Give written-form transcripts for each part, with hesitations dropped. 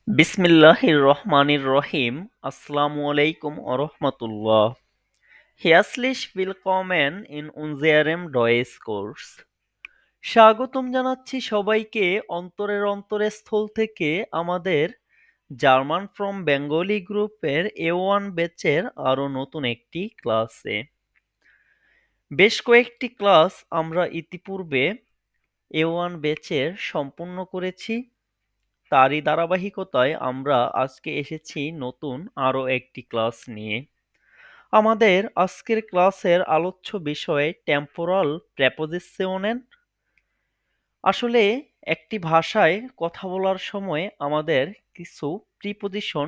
বিসমিল্লাহির রহমানির রহিম। আসসালামু আলাইকুম ওরহমতুল্লাহ। Herzlich willkommen in unserem Deutschkurs। স্বাগতম জানাচ্ছি সবাইকে অন্তরের অন্তরস্থল থেকে আমাদের জার্মান ফ্রম বেঙ্গলি গ্রুপের A1 ব্যাচের আরো নতুন একটি ক্লাসে। বেশ কয়েকটি ক্লাস আমরা ইতিপূর্বে A1 ব্যাচের সম্পূর্ণ করেছি। তারই ধারাবাহিকতায় আমরা আজকে এসেছি নতুন আরো একটি ক্লাস নিয়ে। আমাদের আজকের ক্লাসের আলোচ্য বিষয় টেম্পোরাল প্রেপোজিশনের। আসলে একটি ভাষায় কথা বলার সময় আমাদের কিছু প্রিপোজিশন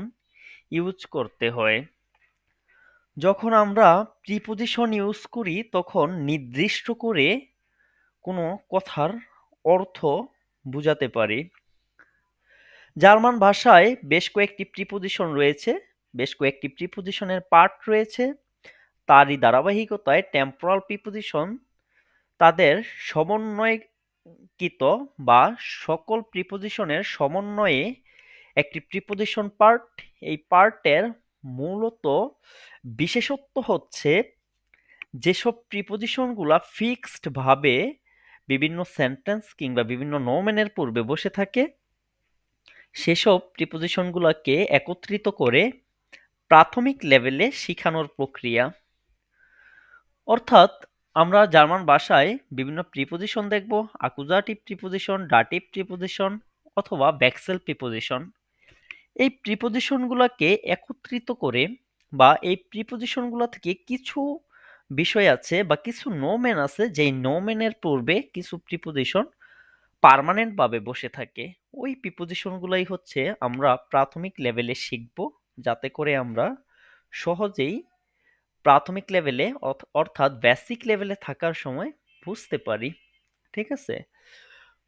ইউজ করতে হয়। যখন আমরা প্রিপোজিশন ইউজ করি তখন নির্দিষ্ট করে কোনো কথার অর্থ বোঝাতে পারি। জার্মান ভাষায় বেশ কয়েকটি প্রিপোজিশন রয়েছে, বেশ কয়েকটি প্রিপোজিশনের পার্ট রয়েছে। তারই ধারাবাহিকতায় টেম্পোরাল প্রিপোজিশন তাদের সমন্বয়কৃত বা সকল প্রিপোজিশনের সমন্বয়ে একটি প্রিপোজিশন পার্ট। এই পার্টের মূলত বিশেষত্ব হচ্ছে যেসব প্রিপোজিশনগুলা ফিক্সড ভাবে বিভিন্ন সেন্টেন্স কিংবা বিভিন্ন নোমেনের পূর্বে বসে থাকে, সেসব প্রিপোজিশনগুলোকে একত্রিত করে প্রাথমিক লেভেলে শিখানোর প্রক্রিয়া। অর্থাৎ আমরা জার্মান ভাষায় বিভিন্ন প্রিপোজিশন দেখব, আকুজাটিভ প্রিপোজিশন, ডাটিভ প্রিপোজিশন অথবা ভেক্সেল প্রিপোজিশন। এই প্রিপোজিশনগুলোকে একত্রিত করে বা এই প্রিপোজিশনগুলো থেকে কিছু বিষয় আছে বা কিছু নোমেন আছে যেই নোমেনের পূর্বে কিছু প্রিপোজিশন পার্মানেন্ট ভাবে বসে থাকে। ওই প্রিপোজিশনগুলাই হচ্ছে আমরা প্রাথমিক লেভেলে শিখব, যাতে করে আমরা সহজেই প্রাথমিক লেভেলে অর্থাৎ বেসিক লেভেলে থাকার সময় বুঝতে পারি। ঠিক আছে,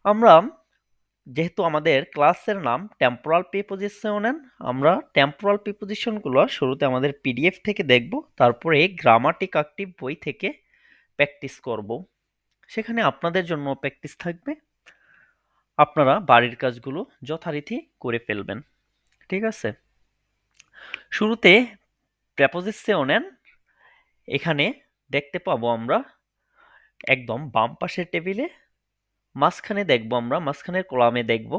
আমরা যেহেতু আমাদের ক্লাসের নাম টেম্পোরাল প্রিপোজিশন, আমরা টেম্পোরাল প্রিপোজিশনগুলো শুরুতে আমাদের পিডিএফ থেকে দেখব, তারপরে গ্রামাটিক অ্যাক্টিভ বই থেকে প্র্যাকটিস করব। সেখানে আপনাদের জন্য প্র্যাকটিস থাকবে, আপনারা বাড়ির কাজগুলো যথারীতি করে ফেলবেন। ঠিক আছে, শুরুতে প্রেপোজিশন এখানে দেখতে পাবো আমরা একদম বাম পাশের টেবিলে। মাঝখানে দেখব, আমরা মাঝখানের কলামে দেখব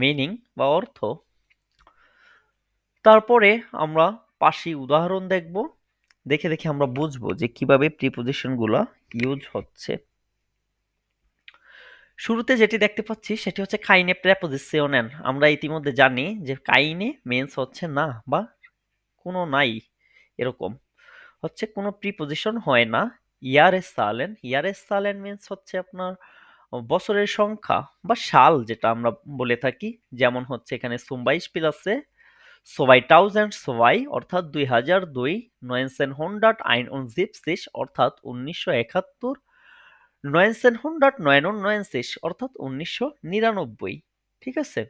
মিনিং বা অর্থ। তারপরে আমরা পাশে উদাহরণ দেখব, দেখে দেখে আমরা বুঝবো যে কিভাবে প্রিপোজিশনগুলো ইউজ হচ্ছে। শুরুতে যেটি দেখতে পাচ্ছি সেটি হচ্ছে কাইনে প্রেপোজিশন। আমরা ইতিমধ্যে জানি যে কাইনে মিন্স হচ্ছে না বা কোনো নাই, এরকম হচ্ছে কোনো প্রিপোজিশন হয় না। ইয়ারেস সালেন মিন্স হচ্ছে আপনার বছরের সংখ্যা বা সাল, যেটা আমরা বলে থাকি। যেমন হচ্ছে এখানে সুম্বাই স্পিল আছে 2002 অর্থাৎ 2002, 1971 অর্থাৎ 1971, 1999 অর্থাৎ 1999। ঠিক আছে,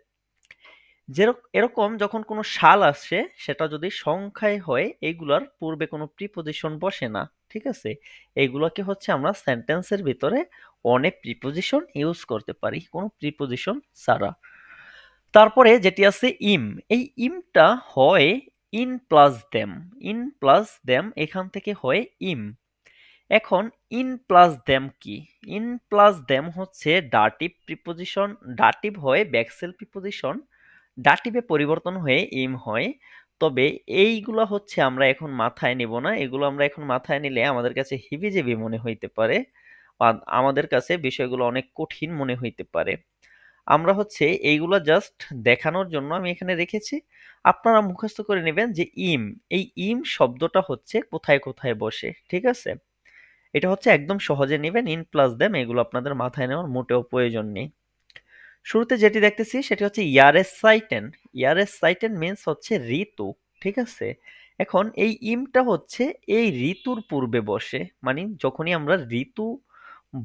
এরকম যখন কোনো সাল আসে সেটা যদি সংখ্যায় হয়, এইগুলার পূর্বে কোনো প্রিপোজিশন বসে না। ঠিক আছে, এইগুলোকে হচ্ছে আমরা সেন্টেন্সের ভিতরে অনেক প্রিপোজিশন ইউজ করতে পারি কোনো প্রিপোজিশন ছাড়া। তারপরে যেটি আছে ইম, এই ইমটা হয় in plus them. In plus them এখান থেকে হয় ইম। এখন ইন প্লাস দেম কি? ইন প্লাস দেম হচ্ছে ডাটিভ প্রিপোজিশন। ডাটিভ হয় ভেক্সেল প্রিপোজিশন, ডাটিভে পরিবর্তন হয়ে ইম হয়। তবে এইগুলো হচ্ছে আমরা এখন মাথায় নিব না, এগুলো আমরা এখন মাথায় নিলে আমাদের কাছে হিবিজিবি মনে হইতে পারে বা আমাদের কাছে বিষয়গুলো অনেক কঠিন মনে হইতে পারে। আমরা হচ্ছে এইগুলো জাস্ট দেখানোর জন্য আমি এখানে রেখেছি, আপনারা মুখস্থ করে নেবেন যে ইম, এই ইম শব্দটা হচ্ছে কোথায় কোথায় বসে। ঠিক আছে, এটা হচ্ছে একদম সহজে নেবেন, ইন প্লাস দেম, এগুলো আপনাদের মাথায় নেওয়ার মোটেও প্রয়োজন নেই। শুরুতে যেটি দেখতেছি সেটি হচ্ছে ইয়ারেস সাইটেন। ইয়ারেস সাইটেন মিন্স হচ্ছে ঋতু। ঠিক আছে, এখন এই ইমটা হচ্ছে এই ঋতুর পূর্বে বসে, মানে যখনই আমরা ঋতু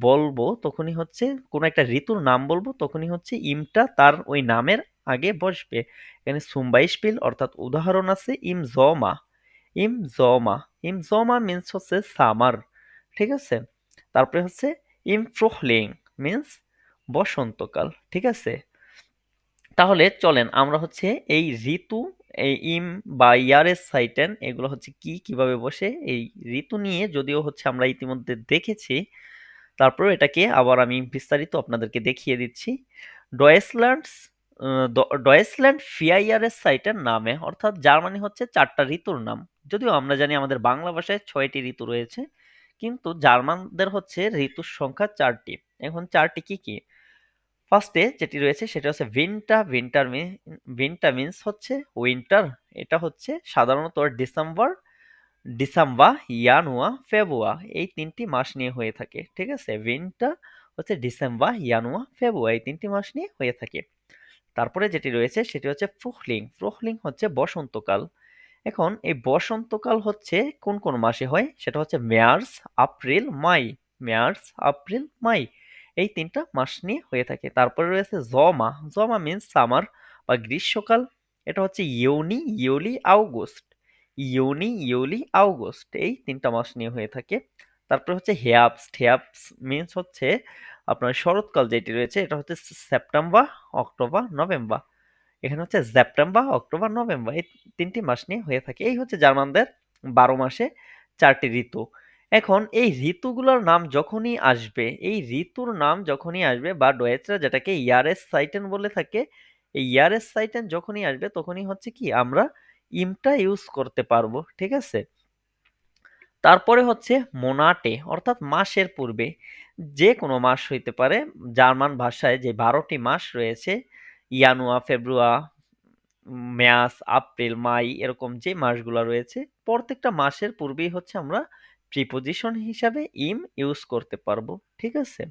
বলবো তখনই হচ্ছে কোনো একটা ঋতুর নাম বলবো তখনই হচ্ছে ইমটা তার ওই নামের আগে বসবে। এখানে সুম্বাইশপিল অর্থাৎ উদাহরণ আছে ইম জমা। ইম জমা, ইম জমা মিন্স হচ্ছে সামার। ঠিক আছে, তারপরে হচ্ছে ইম ফ্রুহলিং মিন্স বসন্তকাল। ঠিক আছে, তাহলে চলেন আমরা হচ্ছে এই ঋতু, এই ইম বা ইয়ারেস সাইটেন এগুলো হচ্ছে কি, কিভাবে বসে, এই ঋতু নিয়ে যদিও হচ্ছে আমরা ইতিমধ্যে দেখেছি, তারপর এটাকে আবার আমি বিস্তারিত আপনাদেরকে দেখিয়ে দিচ্ছি। ডয়েসল্যান্ডস ডয়েসল্যান্ড ফিয়াইয়ারেস সাইটের নামে, অর্থাৎ যার মানে হচ্ছে চারটা ঋতুর নাম। যদিও আমরা জানি আমাদের বাংলা ভাষায় 6টি ঋতু রয়েছে, কিন্তু জার্মানদের হচ্ছে ঋতুর সংখ্যা 4টি। এখন 4টি কি কি? ফার্স্টে যেটি রয়েছে সেটা হচ্ছে ভিন্টা মিন্স হচ্ছে উইন্টার। এটা হচ্ছে সাধারণত ডিসেম্বর, ডিসেম্বর, ইয়ানুয়া, ফেবুয়া এই 3টি মাস নিয়ে হয়ে থাকে। ঠিক আছে, ভিন্টা হচ্ছে ডিসেম্বর, ইয়ানুয়া, ফেবুয়া এই 3টি মাস নিয়ে হয়ে থাকে। তারপরে যেটি রয়েছে সেটি হচ্ছে ফ্রুহলিং। ফ্রুহলিং হচ্ছে বসন্তকাল। এখন এই বসন্তকাল হচ্ছে কোন কোন মাসে হয়? সেটা হচ্ছে মার্চ, এপ্রিল, মাই। মার্চ, এপ্রিল, মাই এই 3টা মাস নিয়ে হয়ে থাকে। তারপরে রয়েছে জমা। জমা মিন্স সামার বা গ্রীষ্মকাল। এটা হচ্ছে ইউনি, ইউলি, আগস্ট। ইউনি, ইউলি, আগস্ট এই 3টা মাস নিয়ে হয়ে থাকে। তারপরে হচ্ছে হেয়াবস্ট। হেয়াবস্ট মিন্স হচ্ছে আপনার শরৎকাল যেটি রয়েছে, এটা হচ্ছে সেপ্টেম্বর, অক্টোবর, নভেম্বর। এখানে হচ্ছে সেপ্টেম্বর, অক্টোবর, নভেম্বর এই 3টি মাস নিয়ে হয়ে থাকে। এই হচ্ছে জার্মানদের 12 মাসে 4টি ঋতু। এখন এই ঋতুগুলোর নাম যখনই আসবে, এই ঋতুর নাম যখনই আসবে বা ডয়েচরা যেটাকে ইয়ারেস সাইটেন বলে থাকে, এই ইয়ারেস সাইটেন যখনই আসবে তখনই হচ্ছে কি আমরা ইমটা ইউজ করতে পারবো। ঠিক আছে, তারপরে হচ্ছে মোনাটে, অর্থাৎ মাসের পূর্বে। যে কোনো মাস হইতে পারে। জার্মান ভাষায় যে 12টি মাস রয়েছে, ইয়ানুয়া, ফেব্রুয়া, মার্চ, এপ্রিল, মাই এরকম যে মাসগুলো রয়েছে, প্রত্যেকটা মাসের পূর্বেই হচ্ছে আমরা প্রিপোজিশন হিসাবে ইম ইউজ করতে পারবো। ঠিক আছে,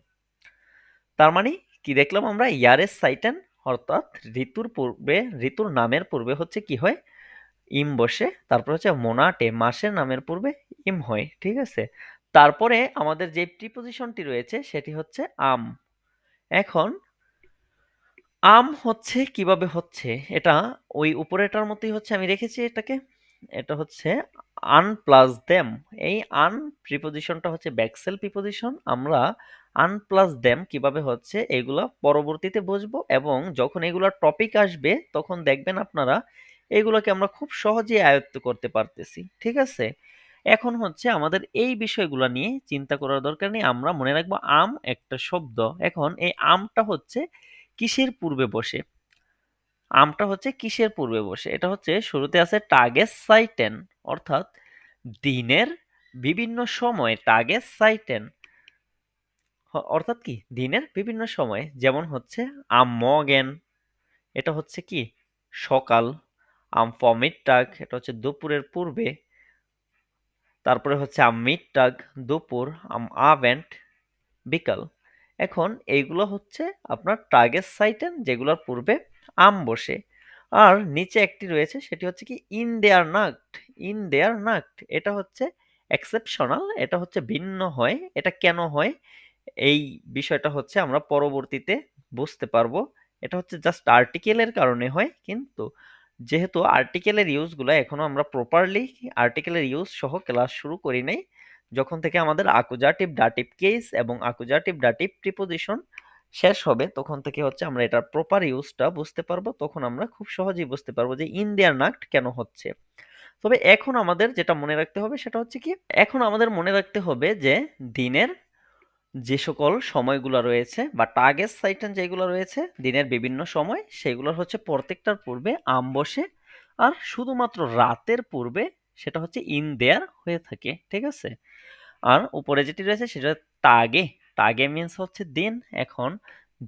তার মানে কি দেখলাম আমরা? ইয়ারেস সাইটেন অর্থাৎ ঋতুর পূর্বে, ঋতুর নামের পূর্বে হচ্ছে কি হয়? ইম বসে। তারপর হচ্ছে মোনাটে, মাসের নামের পূর্বে ইম হয়। ঠিক আছে, তারপরে আমাদের যে প্রিপোজিশনটি রয়েছে সেটি হচ্ছে আম। এখন আম হচ্ছে কিভাবে হচ্ছে, এটা ওই উপরেটার মতোই হচ্ছে আমি রেখেছি এটাকে। এটা হচ্ছে আন প্লাস দেম। এই আন প্রিপোজিশনটা হচ্ছে ব্যাকসেল প্রিপোজিশন। আমরা আন প্লাস দেম কিভাবে হচ্ছে এগুলা পরবর্তীতে বুঝবো, এবং যখন এগুলা টপিক আসবে তখন দেখবেন আপনারা এগুলোকে আমরা খুব সহজেই আয়ত্ত করতে পারতেছি। ঠিক আছে, এখন হচ্ছে আমাদের এই বিষয়গুলো নিয়ে চিন্তা করার দরকার নেই, আমরা মনে রাখবো আম একটা শব্দ। এখন এই আমটা হচ্ছে কিসের পূর্বে বসে? আমটা হচ্ছে কিসের পূর্বে বসে? এটা হচ্ছে শুরুতে আছে টাগেস সাইটেন, অর্থাৎ দিনের বিভিন্ন সময়। টাগেস সাইটেন অর্থাৎ কি দিনের বিভিন্ন সময়, যেমন হচ্ছে আম মগেন, এটা হচ্ছে কি সকাল। আম ফমিটটাগ, এটা হচ্ছে দুপুরের পূর্বে। তারপরে হচ্ছে আম মিডটাগ দুপুর, আম আভেন্ট বিকাল। এখন এইগুলো হচ্ছে আপনার টার্গেট সাইটেন যেগুলোর পূর্বে আম বসে। আর নিচে একটি রয়েছে সেটি হচ্ছে কি ইন দেয়ার নাক্ট। ইন দেয়ার নাক্ট এটা হচ্ছে এক্সেপশনাল, এটা হচ্ছে ভিন্ন হয়। এটা কেন হয় এই বিষয়টা হচ্ছে আমরা পরবর্তীতে বুঝতে পারবো। এটা হচ্ছে জাস্ট আর্টিকেলের কারণে হয়, কিন্তু যেহেতু আর্টিকেলের ইউজগুলো এখনো আমরা প্রপারলি আর্টিকেলের ইউজ সহ ক্লাস শুরু করি নাই, যখন থেকে আমাদের আকুজাটিভ ডাটিভ কেস এবং আকুজাটিভ ডাটিভ প্রিপোজিশন শেষ হবে তখন থেকে হচ্ছে আমরা এটার প্রপার ইউজটা বুঝতে পারবো। তখন আমরা খুব সহজেই বুঝতে পারবো যে ইন দেয়ার নাক্ট কেন হচ্ছে। তবে এখন আমাদের যেটা মনে রাখতে হবে সেটা হচ্ছে কি, এখন আমাদের মনে রাখতে হবে যে দিনের যে সকল সময়গুলো রয়েছে বা টার্গেট সাইটেন যেগুলো রয়েছে দিনের বিভিন্ন সময়, সেগুলোর হচ্ছে প্রত্যেকটার পূর্বে আম বসে। আর শুধুমাত্র রাতের পূর্বে সেটা হচ্ছে ইন দেয়ার হয়ে থাকে। ঠিক আছে, আর উপরে যেটি রয়েছে সেটা তাগে। তাগে মিন্স হচ্ছে দিন। এখন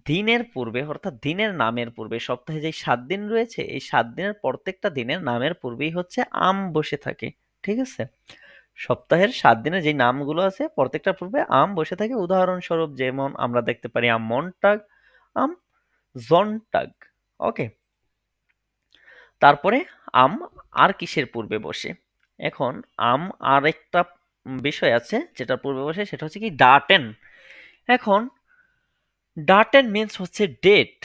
দিনের পূর্বে অর্থাৎ দিনের নামের পূর্বে, সপ্তাহে যে 7 দিন রয়েছে এই 7 দিনের প্রত্যেকটা দিনের নামের পূর্বেই হচ্ছে আম বসে থাকে। ঠিক আছে, সপ্তাহের 7 দিনের যে নামগুলো আছে প্রত্যেকটার পূর্বে আম বসে থাকে। উদাহরণস্বরূপ যেমন আমরা দেখতে পারি আম মনটাগ, আম জনটাগ। ওকে, তারপরে আম আর কিসের পূর্বে বসে? এখন আম আর একটা বিষয় আছে যেটার পূর্বে বসে, সেটা হচ্ছে কি ডাটেন। এখন ডাটেন মিন্স হচ্ছে ডেট।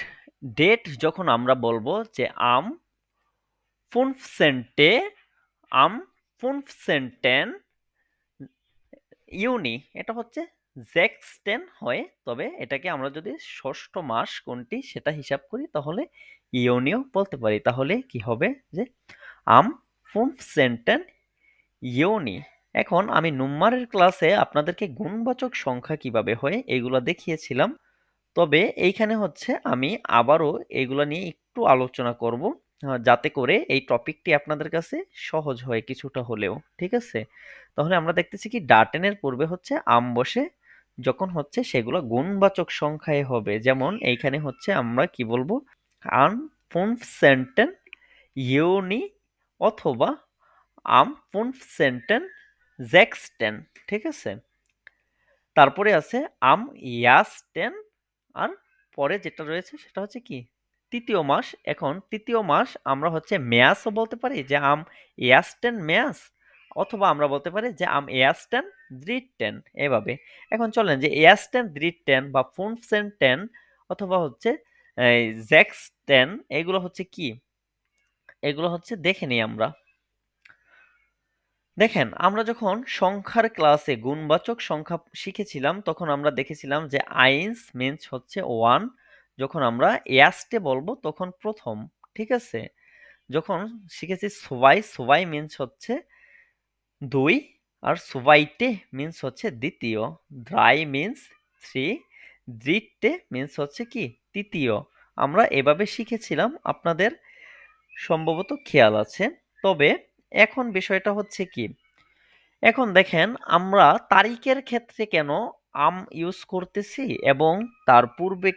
ডেট যখন আমরা বলবো যে আম 15. আম 15. ইউনি, এটা হচ্ছে জেক্সটেন হয়। তবে এটাকে আমরা যদি ষষ্ঠ মাস কোনটি সেটা হিসাব করি তাহলে ইউনিও বলতে পারি। তাহলে কি হবে যে আম 15 ইউনি। এখন আমি নুম্বারের ক্লাসে আপনাদেরকে গুণবাচক সংখ্যা কিভাবে হয় এগুলো দেখিয়েছিলাম। তবে এইখানে হচ্ছে আমি আবারও এগুলা নিয়ে একটু আলোচনা করব, যাতে করে এই টপিকটি আপনাদের কাছে সহজ হয় কিছুটা হলেও। ঠিক আছে, তাহলে আমরা দেখতেছি কি ডাটেনের পূর্বে হচ্ছে আম বসে, যখন হচ্ছে সেগুলো গুণবাচক সংখ্যায় হবে। যেমন এইখানে হচ্ছে আমরা কি বলবো, আন 15 ইউনি অথবা আম 15 sechsten। ঠিক আছে, তারপরে আছে আম ইয়াস্টেন, আর পরে যেটা রয়েছে সেটা হচ্ছে কি তৃতীয় মাস। এখন তৃতীয় মাস আমরা হচ্ছে মেয়াসও বলতে পারি, যে আম ইয়াস্টেন মেয়াস, অথবা আমরা বলতে পারি যে আম ইয়াস্টেন দ্রিটেন, এভাবে। এখন চলেন যে ইয়াস্টেন দ্রিটেন বা ফুনসেন্টেন অথবা হচ্ছে জ্যাক্সটেন, এগুলো হচ্ছে কি, এগুলো হচ্ছে দেখে নিই আমরা। দেখেন, আমরা যখন সংখ্যার ক্লাসে গুণবাচক সংখ্যা শিখেছিলাম তখন আমরা দেখেছিলাম যে আইন্স মিন্স হচ্ছে ওয়ান, যখন আমরা এয়াস্টে বলবো তখন প্রথম। ঠিক আছে, যখন শিখেছি সোয়াই, সোয়াই মিন্স হচ্ছে দুই, আর সোয়াইটে মিন্স হচ্ছে দ্বিতীয়, দ্রাই মিন্স থ্রি, দ্রিটে মিন্স হচ্ছে কি তৃতীয়। আমরা এভাবে শিখেছিলাম, আপনাদের সম্ভবত খেয়াল আছে। তবে এখন বিষয়টা হচ্ছে কি, এখন দেখেন আমরা তারিখের ক্ষেত্রে কেন আম ইউজ করতেছি, এবং তার পূর্বে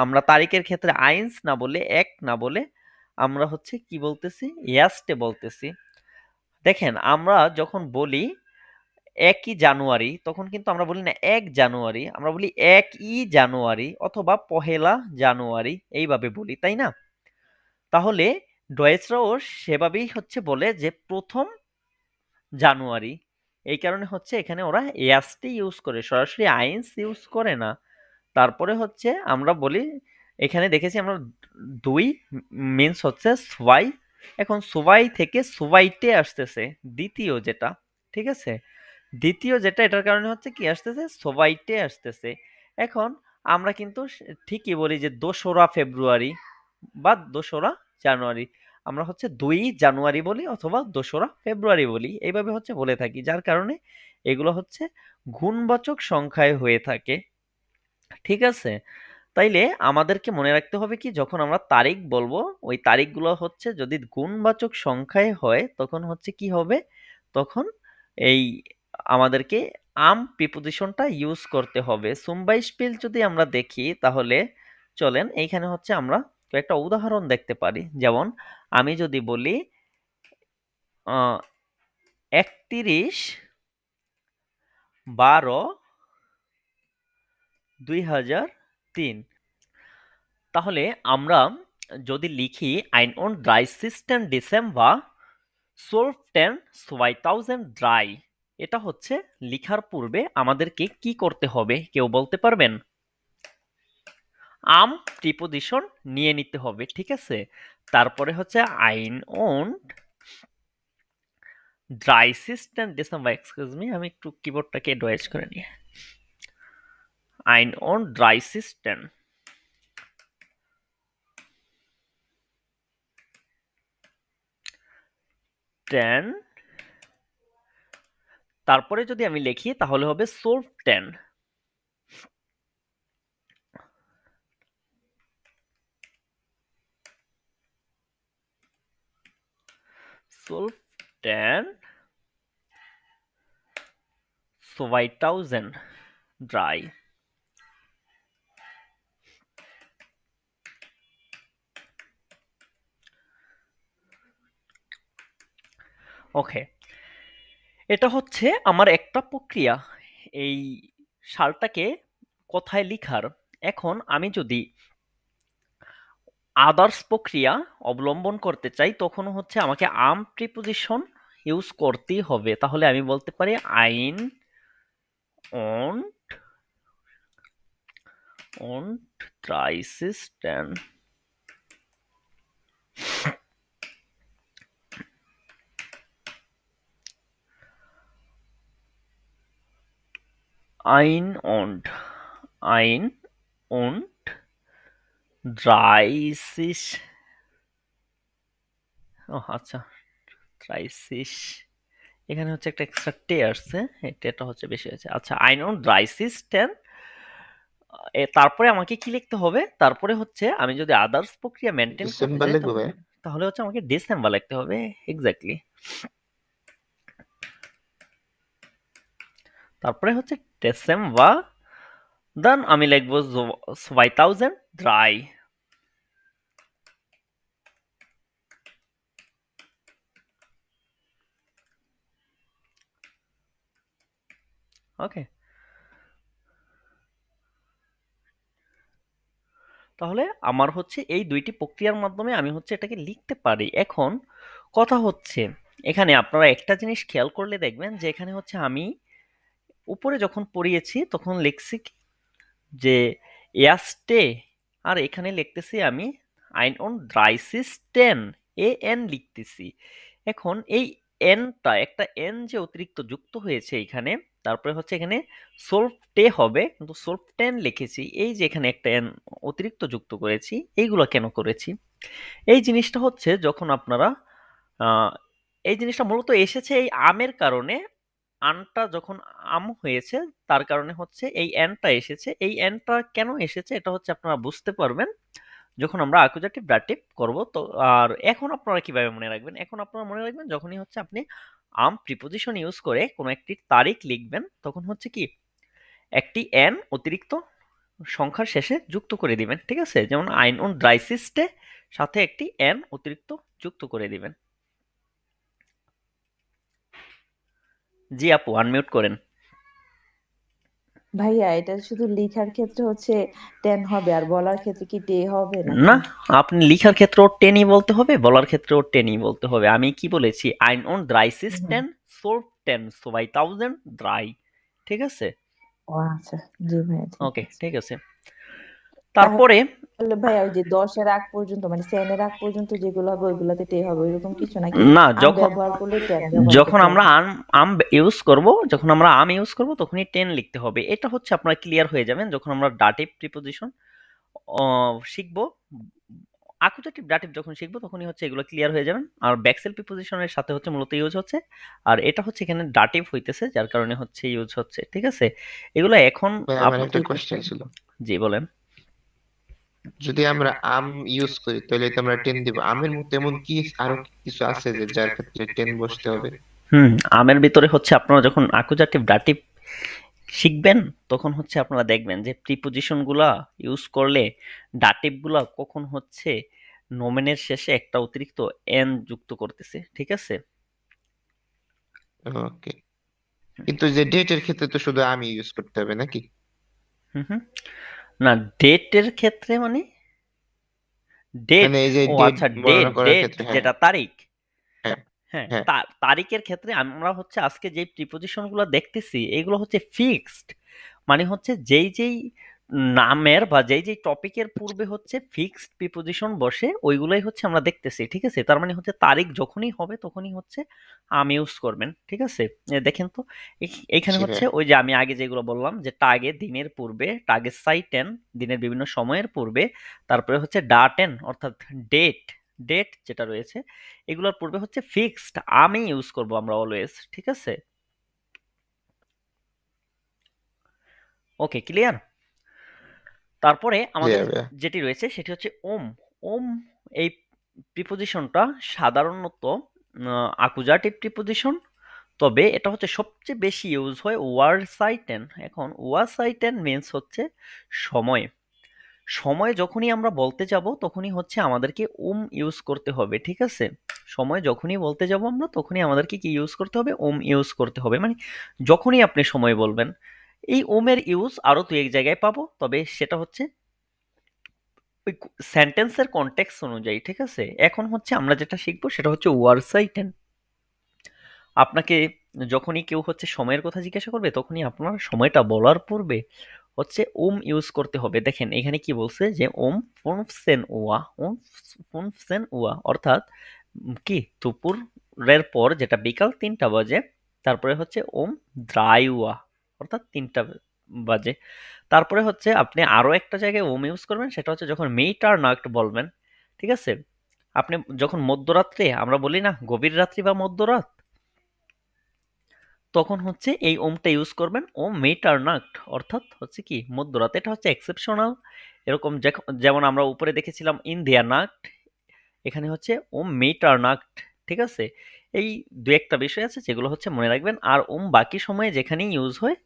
আমরা তারিখের ক্ষেত্রে আইন্স না বলে, এক না বলে আমরা হচ্ছে কি বলতেছি, ইয়াস্টে বলতেছি। দেখেন, আমরা যখন বলি 1ই জানুয়ারি তখন কিন্তু আমরা বলি না 1 জানুয়ারি, আমরা বলি 1ই জানুয়ারি অথবা পহেলা জানুয়ারি, এইভাবে বলি, তাই না? তাহলে ডয়েচরাও সেভাবেই হচ্ছে বলে যে প্রথম জানুয়ারি। এই কারণে হচ্ছে এখানে ওরা এয়াসটি ইউজ করে, সরাসরি আইন্স ইউজ করে না। তারপরে হচ্ছে আমরা বলি, এখানে দেখেছি আমরা দুই মিন্স হচ্ছে সোয়াই। এখন সোয়াই থেকে সোয়াইটে আসতেছে দ্বিতীয় যেটা। ঠিক আছে, দ্বিতীয় যেটা, এটার কারণে হচ্ছে কি আসতেছে, সোয়াইটে আসতেছে। এখন আমরা কিন্তু ঠিকই বলি যে 2রা ফেব্রুয়ারি বা 2রা জানুয়ারি, আমরা হচ্ছে 2ই জানুয়ারি বলি অথবা 2রা ফেব্রুয়ারি বলি, এইভাবে হচ্ছে বলে থাকি, যার কারণে এগুলো হচ্ছে গুণবাচক সংখ্যায় হয়ে থাকে। ঠিক আছে, তাইলে আমাদেরকে মনে রাখতে হবে কি, যখন আমরা তারিখ বলবো ওই তারিখগুলো হচ্ছে যদি গুণবাচক সংখ্যায় হয় তখন হচ্ছে কি হবে, তখন এই আমাদেরকে আম প্রিপোজিশনটা ইউজ করতে হবে। সুমবাইশপিল যদি আমরা দেখি তাহলে চলেন এইখানে হচ্ছে আমরা কয়েকটা উদাহরণ দেখতে পারি। যেমন আমি যদি বলি 31/12/2003, তাহলে আমরা যদি লিখি আইন অন ড্রাই সিস্টেম ডিসেম্বর 12/10/2003, এটা হচ্ছে লিখার পূর্বে আমাদেরকে কি করতে হবে কেউ বলতে পারবেন? আম প্রিপোজিশন নিয়ে নিতে হবে। ঠিক আছে, তারপরে হচ্ছে আইন on dry system December, excuse me, আমি একটু কিবোর্ডটাকে ডয়েজ করে নিই। আইন অন ড্রাই সিস্টেম 10, তারপরে যদি আমি লিখি তাহলে হবে সোলভ 10। Solve 10 2000 dry. ওকে, এটা হচ্ছে আমার একটা প্রক্রিয়া এই সালটাকে কথায় লিখার। এখন আমি যদি আদার্স প্রক্রিয়া অবলম্বন করতে চাই তখন হচ্ছে আমাকে আম প্রিপোজিশন ইউজ করতেই হবে। তাহলে আমি বলতে পারি আইন অন অন ড্রাই সিস্টেম, আইন অন আইন অন ড্রাই ও আচ্ছা, ড্রাইসিস, এখানে হচ্ছে একটা এক্সট্রা টে আসছে, এই টেটা হচ্ছে বেশি হয়েছে। আচ্ছা, আইনন ড্রাইসিস 10, তারপরে আমাকে কি লিখতে হবে, তারপরে হচ্ছে আমি যদি আদার্স প্রক্রিয়া মেনটেন করতে ডিসেম্বর চাই লিখবো ভাই। তাহলে হচ্ছে আমাকে ডিসেম্বর লিখতে হবে। এক্স্যাক্টলি। তারপরে হচ্ছে ডিসেম্বর, দেন আমি লিখবো 2000 ড্রাই। ওকে, তাহলে আমার হচ্ছে এই দুইটি প্রক্রিয়ার মাধ্যমে আমি হচ্ছে এটাকে লিখতে পারি। এখন কথা হচ্ছে, এখানে আপনারা একটা জিনিস খেয়াল করলে দেখবেন যে এখানে হচ্ছে আমি উপরে যখন পড়িয়েছি তখন লিখছি কি, যে ইয়াস্টে, আর এখানে লিখতেছি আমি আইন অন ড্রাইসিস 10, এ এন লিখতেছি। এখন এই এনটা, একটা এন যে অতিরিক্ত যুক্ত হয়েছে এখানে, তারপরে হচ্ছে এখানে সোলভ টে হবে কিন্তু সোলভ 10 লিখেছি, এই যে এখানে একটা এন অতিরিক্ত যুক্ত করেছি, এইগুলো কেন করেছি? এই জিনিসটা হচ্ছে যখন আপনারা আহ, এই জিনিসটা মূলত এসেছে এই আমের কারণে। আনটা যখন আম হয়েছে তার কারণে হচ্ছে এই এনটা এসেছে। এই এনটা কেন এসেছে এটা হচ্ছে আপনারা বুঝতে পারবেন যখন আমরা অ্যাকুজেটিভ ডাটিভ করব। তো আর এখন আপনারা কিভাবে মনে রাখবেন, এখন আপনারা মনে রাখবেন যখনই হচ্ছে আপনি আম প্রিপোজিশন ইউজ করে কোনো একটি তারিখ লিখবেন তখন হচ্ছে কি একটি এন অতিরিক্ত সংখ্যার শেষে যুক্ত করে দিবেন। ঠিক আছে, যেমন আইন অন ড্রাইসিস্টে সাথে একটি এন অতিরিক্ত যুক্ত করে দিবেন। জি আপু, আনমিউট করেন। ভাইয়া এটা শুধু লিখার ক্ষেত্রে হচ্ছে 10 হবে, আর বলার ক্ষেত্রে কি ডে হবে নাকি? না, আপনি লিখার ক্ষেত্রেও টেনই বলতে হবে, বলার ক্ষেত্রেও টেনই বলতে হবে। আমি কি বলেছি, আইন অন ড্রাইসিস হুম। 10, সোলভ 10, সো বাই 1000 ড্রাই। ঠিক আছে, ও আচ্ছা, জি ভাইয়া ঠিক ওকে আছে। ঠিক আছে। তারপরে তাহলে ভাইয়া ওই যে 10-এর আগ পর্যন্ত মানে 10 এর আগ পর্যন্ত যেগুলো হবে ওইগুলাতে টে হবে, এরকম কিছু নাকি? না, আম যখন ব্যবহার করলে 10 ব্যবহার যখন করতে আমরা হবে? আম ইউজ করব, যখন আমরা আম ইউজ করব তখনই টেন লিখতে হবে। এটা হচ্ছে আপনারা ক্লিয়ার হয়ে যাবেন যখন আমরা ডাটিভ প্রিপোজিশন শিখবো। আকুজাটিভ ডাটিভ যখন শিখবো তখনই হচ্ছে এগুলো ক্লিয়ার হয়ে যাবেন। আর ব্যাকসেল প্রিপোজিশনের সাথে হচ্ছে মূলত ইউজ হচ্ছে, আর এটা হচ্ছে এখানে ডাটিভ হইতেছে যার কারণে হচ্ছে ইউজ হচ্ছে। ঠিক আছে, এগুলো এখন ভাই আমার একটা ঠিক আছে। কোয়েশ্চেন ছিল, জি বলেন। যদি আমরা আম ইউজ করি তাহলে তো আমরা টেন দিব, আমের মধ্যে এমন কি আরো কিছু আছে যে যার ক্ষেত্রে টেন বসতে হবে? হুম, আমের ভিতরে হচ্ছে আপনারা যখন আকুজাটিভ ডাটিভ শিখবেন তখন হচ্ছে আপনারা দেখবেন যে প্রিপোজিশন গুলা ইউজ করলে ডাটিভ গুলা কখন হচ্ছে নোমেনের শেষে একটা অতিরিক্ত এন যুক্ত করতেছে। ঠিক আছে। ওকে, কিন্তু যে ডেটের ক্ষেত্রে তো শুধু আমি ইউজ করতে হবে নাকি? হুম হুম, না, ডেটের ক্ষেত্রে মানে ডেট, মানে এই যে ও ডেট আচ্ছা, ডেট বর্ণনা করার ডেট ক্ষেত্রে, হ্যাঁ। যেটা তারিখ। হ্যাঁ। হ্যাঁ, হ্যাঁ। তারিখের ক্ষেত্রে আমরা হচ্ছে আজকে যে প্রিপোজিশন গুলো দেখতেছি এগুলো হচ্ছে ফিক্সড। মানে হচ্ছে যেই যেই নামের বা যেই যেই টপিকের পূর্বে হচ্ছে ফিক্সড প্রিপোজিশন বসে ওইগুলাই হচ্ছে আমরা দেখতেছি। ঠিক আছে, তার মানে হচ্ছে তারিখ যখনই হবে তখনই হচ্ছে আম ইউজ করবেন। ঠিক আছে, দেখেন তো এখানে জি হচ্ছে ভাই। ওই যে আমি আগে যেগুলো বললাম যে টাগে দিনের পূর্বে, টাগে সাইটেন দিনের বিভিন্ন সময়ের পূর্বে, তারপরে হচ্ছে ডাটেন অর্থাৎ ডেট, ডেট যেটা রয়েছে এগুলোর পূর্বে হচ্ছে ফিক্সড আমি ইউজ করব আমরা অলওয়েজ। ঠিক আছে, ওকে ক্লিয়ার। তারপরে জি আমাদের ভাইয়া। যেটি রয়েছে সেটি হচ্ছে ওম। ওম এই প্রিপোজিশনটা সাধারণত আকুজাটিভ প্রিপোজিশন, তবে এটা হচ্ছে সবচেয়ে বেশি ইউজ হয় ওয়ার সাইটেন। এখন ওয়ার সাইটেন মিন্স হচ্ছে সময়। সময় যখনই আমরা বলতে যাব তখনই হচ্ছে আমাদেরকে ইউজ করতে হবে। ঠিক আছে, সময় যখনই বলতে যাব আমরা তখনই আমাদেরকে কি ইউজ করতে হবে, ইউজ করতে হবে। মানে যখনই আপনি সময় বলবেন, এই এর ইউজ আরো দুই এক জায়গায় পাবো, তবে সেটা হচ্ছে ওই সেন্টেন্সের কনটেক্সট অনুযায়ী। ঠিক আছে, এখন হচ্ছে আমরা যেটা শিখবো সেটা হচ্ছে ওয়ার্ড সাইটেন। আপনাকে যখনই কেউ হচ্ছে সময়ের কথা জিজ্ঞাসা করবে তখনই আপনার সময়টা বলার পূর্বে হচ্ছে ইউজ করতে হবে। দেখেন এখানে কি বলছে যে ফুনফসেন ওয়া, ফুনফসেন ওয়া অর্থাৎ কি দুপুরের পর যেটা বিকাল 3টা বাজে, তারপরে হচ্ছে দ্রাই ওয়া অর্থাৎ 3টা বাজে। তারপরে হচ্ছে আপনি আরো একটা জায়গায় ইউজ করবেন সেটা হচ্ছে যখন মেইটার নাক্ট বলবেন। ঠিক আছে, আপনি যখন মধ্যরাত্রে আমরা বলি না গভীর রাত্রি বা মধ্যরাত, তখন হচ্ছে এই ওমটা ইউজ করবেন, ওম মিটারনাক্ট, অর্থাৎ হচ্ছে কি মধ্যরাত। এটা হচ্ছে এক্সেপশনাল। এরকম যেমন আমরা উপরে দেখেছিলাম ইন দেয়ার নাক্ট, এখানে হচ্ছে ওম মিটারনাক্ট। ঠিক আছে, এই দু একটা বিষয় আছে যেগুলো হচ্ছে মনে রাখবেন। আর ওম বাকি সময়ে যেখানেই ইউজ হয়,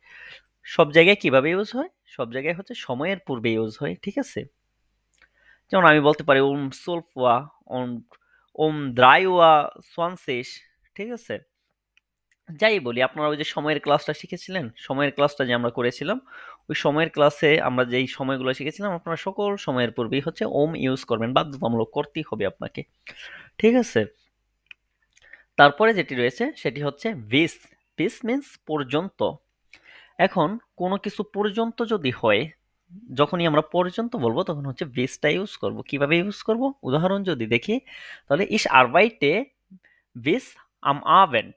সব জায়গায় কিভাবে ইউজ হয়, সব জায়গায় হচ্ছে সময়ের পূর্বে ইউজ হয়। ঠিক আছে, যেমন আমি বলতে পারি ওম সোলফওয়া, ওম ওম দ্রাইওয়া সোয়ানশেষ। ঠিক আছে, যাই বলি, আপনারা ওই যে সময়ের ক্লাসটা শিখেছিলেন, সময়ের ক্লাসটা যে আমরা করেছিলাম, ওই সময়ের ক্লাসে আমরা যেই সময়গুলো শিখেছিলাম, আপনারা সকল সময়ের পূর্বেই হচ্ছে ওম ইউজ করবেন, বাধ্যতামূলক করতেই হবে আপনাকে। ঠিক আছে, তারপরে যেটি রয়েছে সেটি হচ্ছে বিস। বিস মিন্স পর্যন্ত। এখন কোনো কিছু পর্যন্ত যদি হয়, যখনই আমরা পর্যন্ত বলবো তখন হচ্ছে বিসটা ইউজ করব। কিভাবে ইউজ করব, উদাহরণ যদি দেখি, তাহলে ইস আরবাইটে বিস আম আভেন্ট।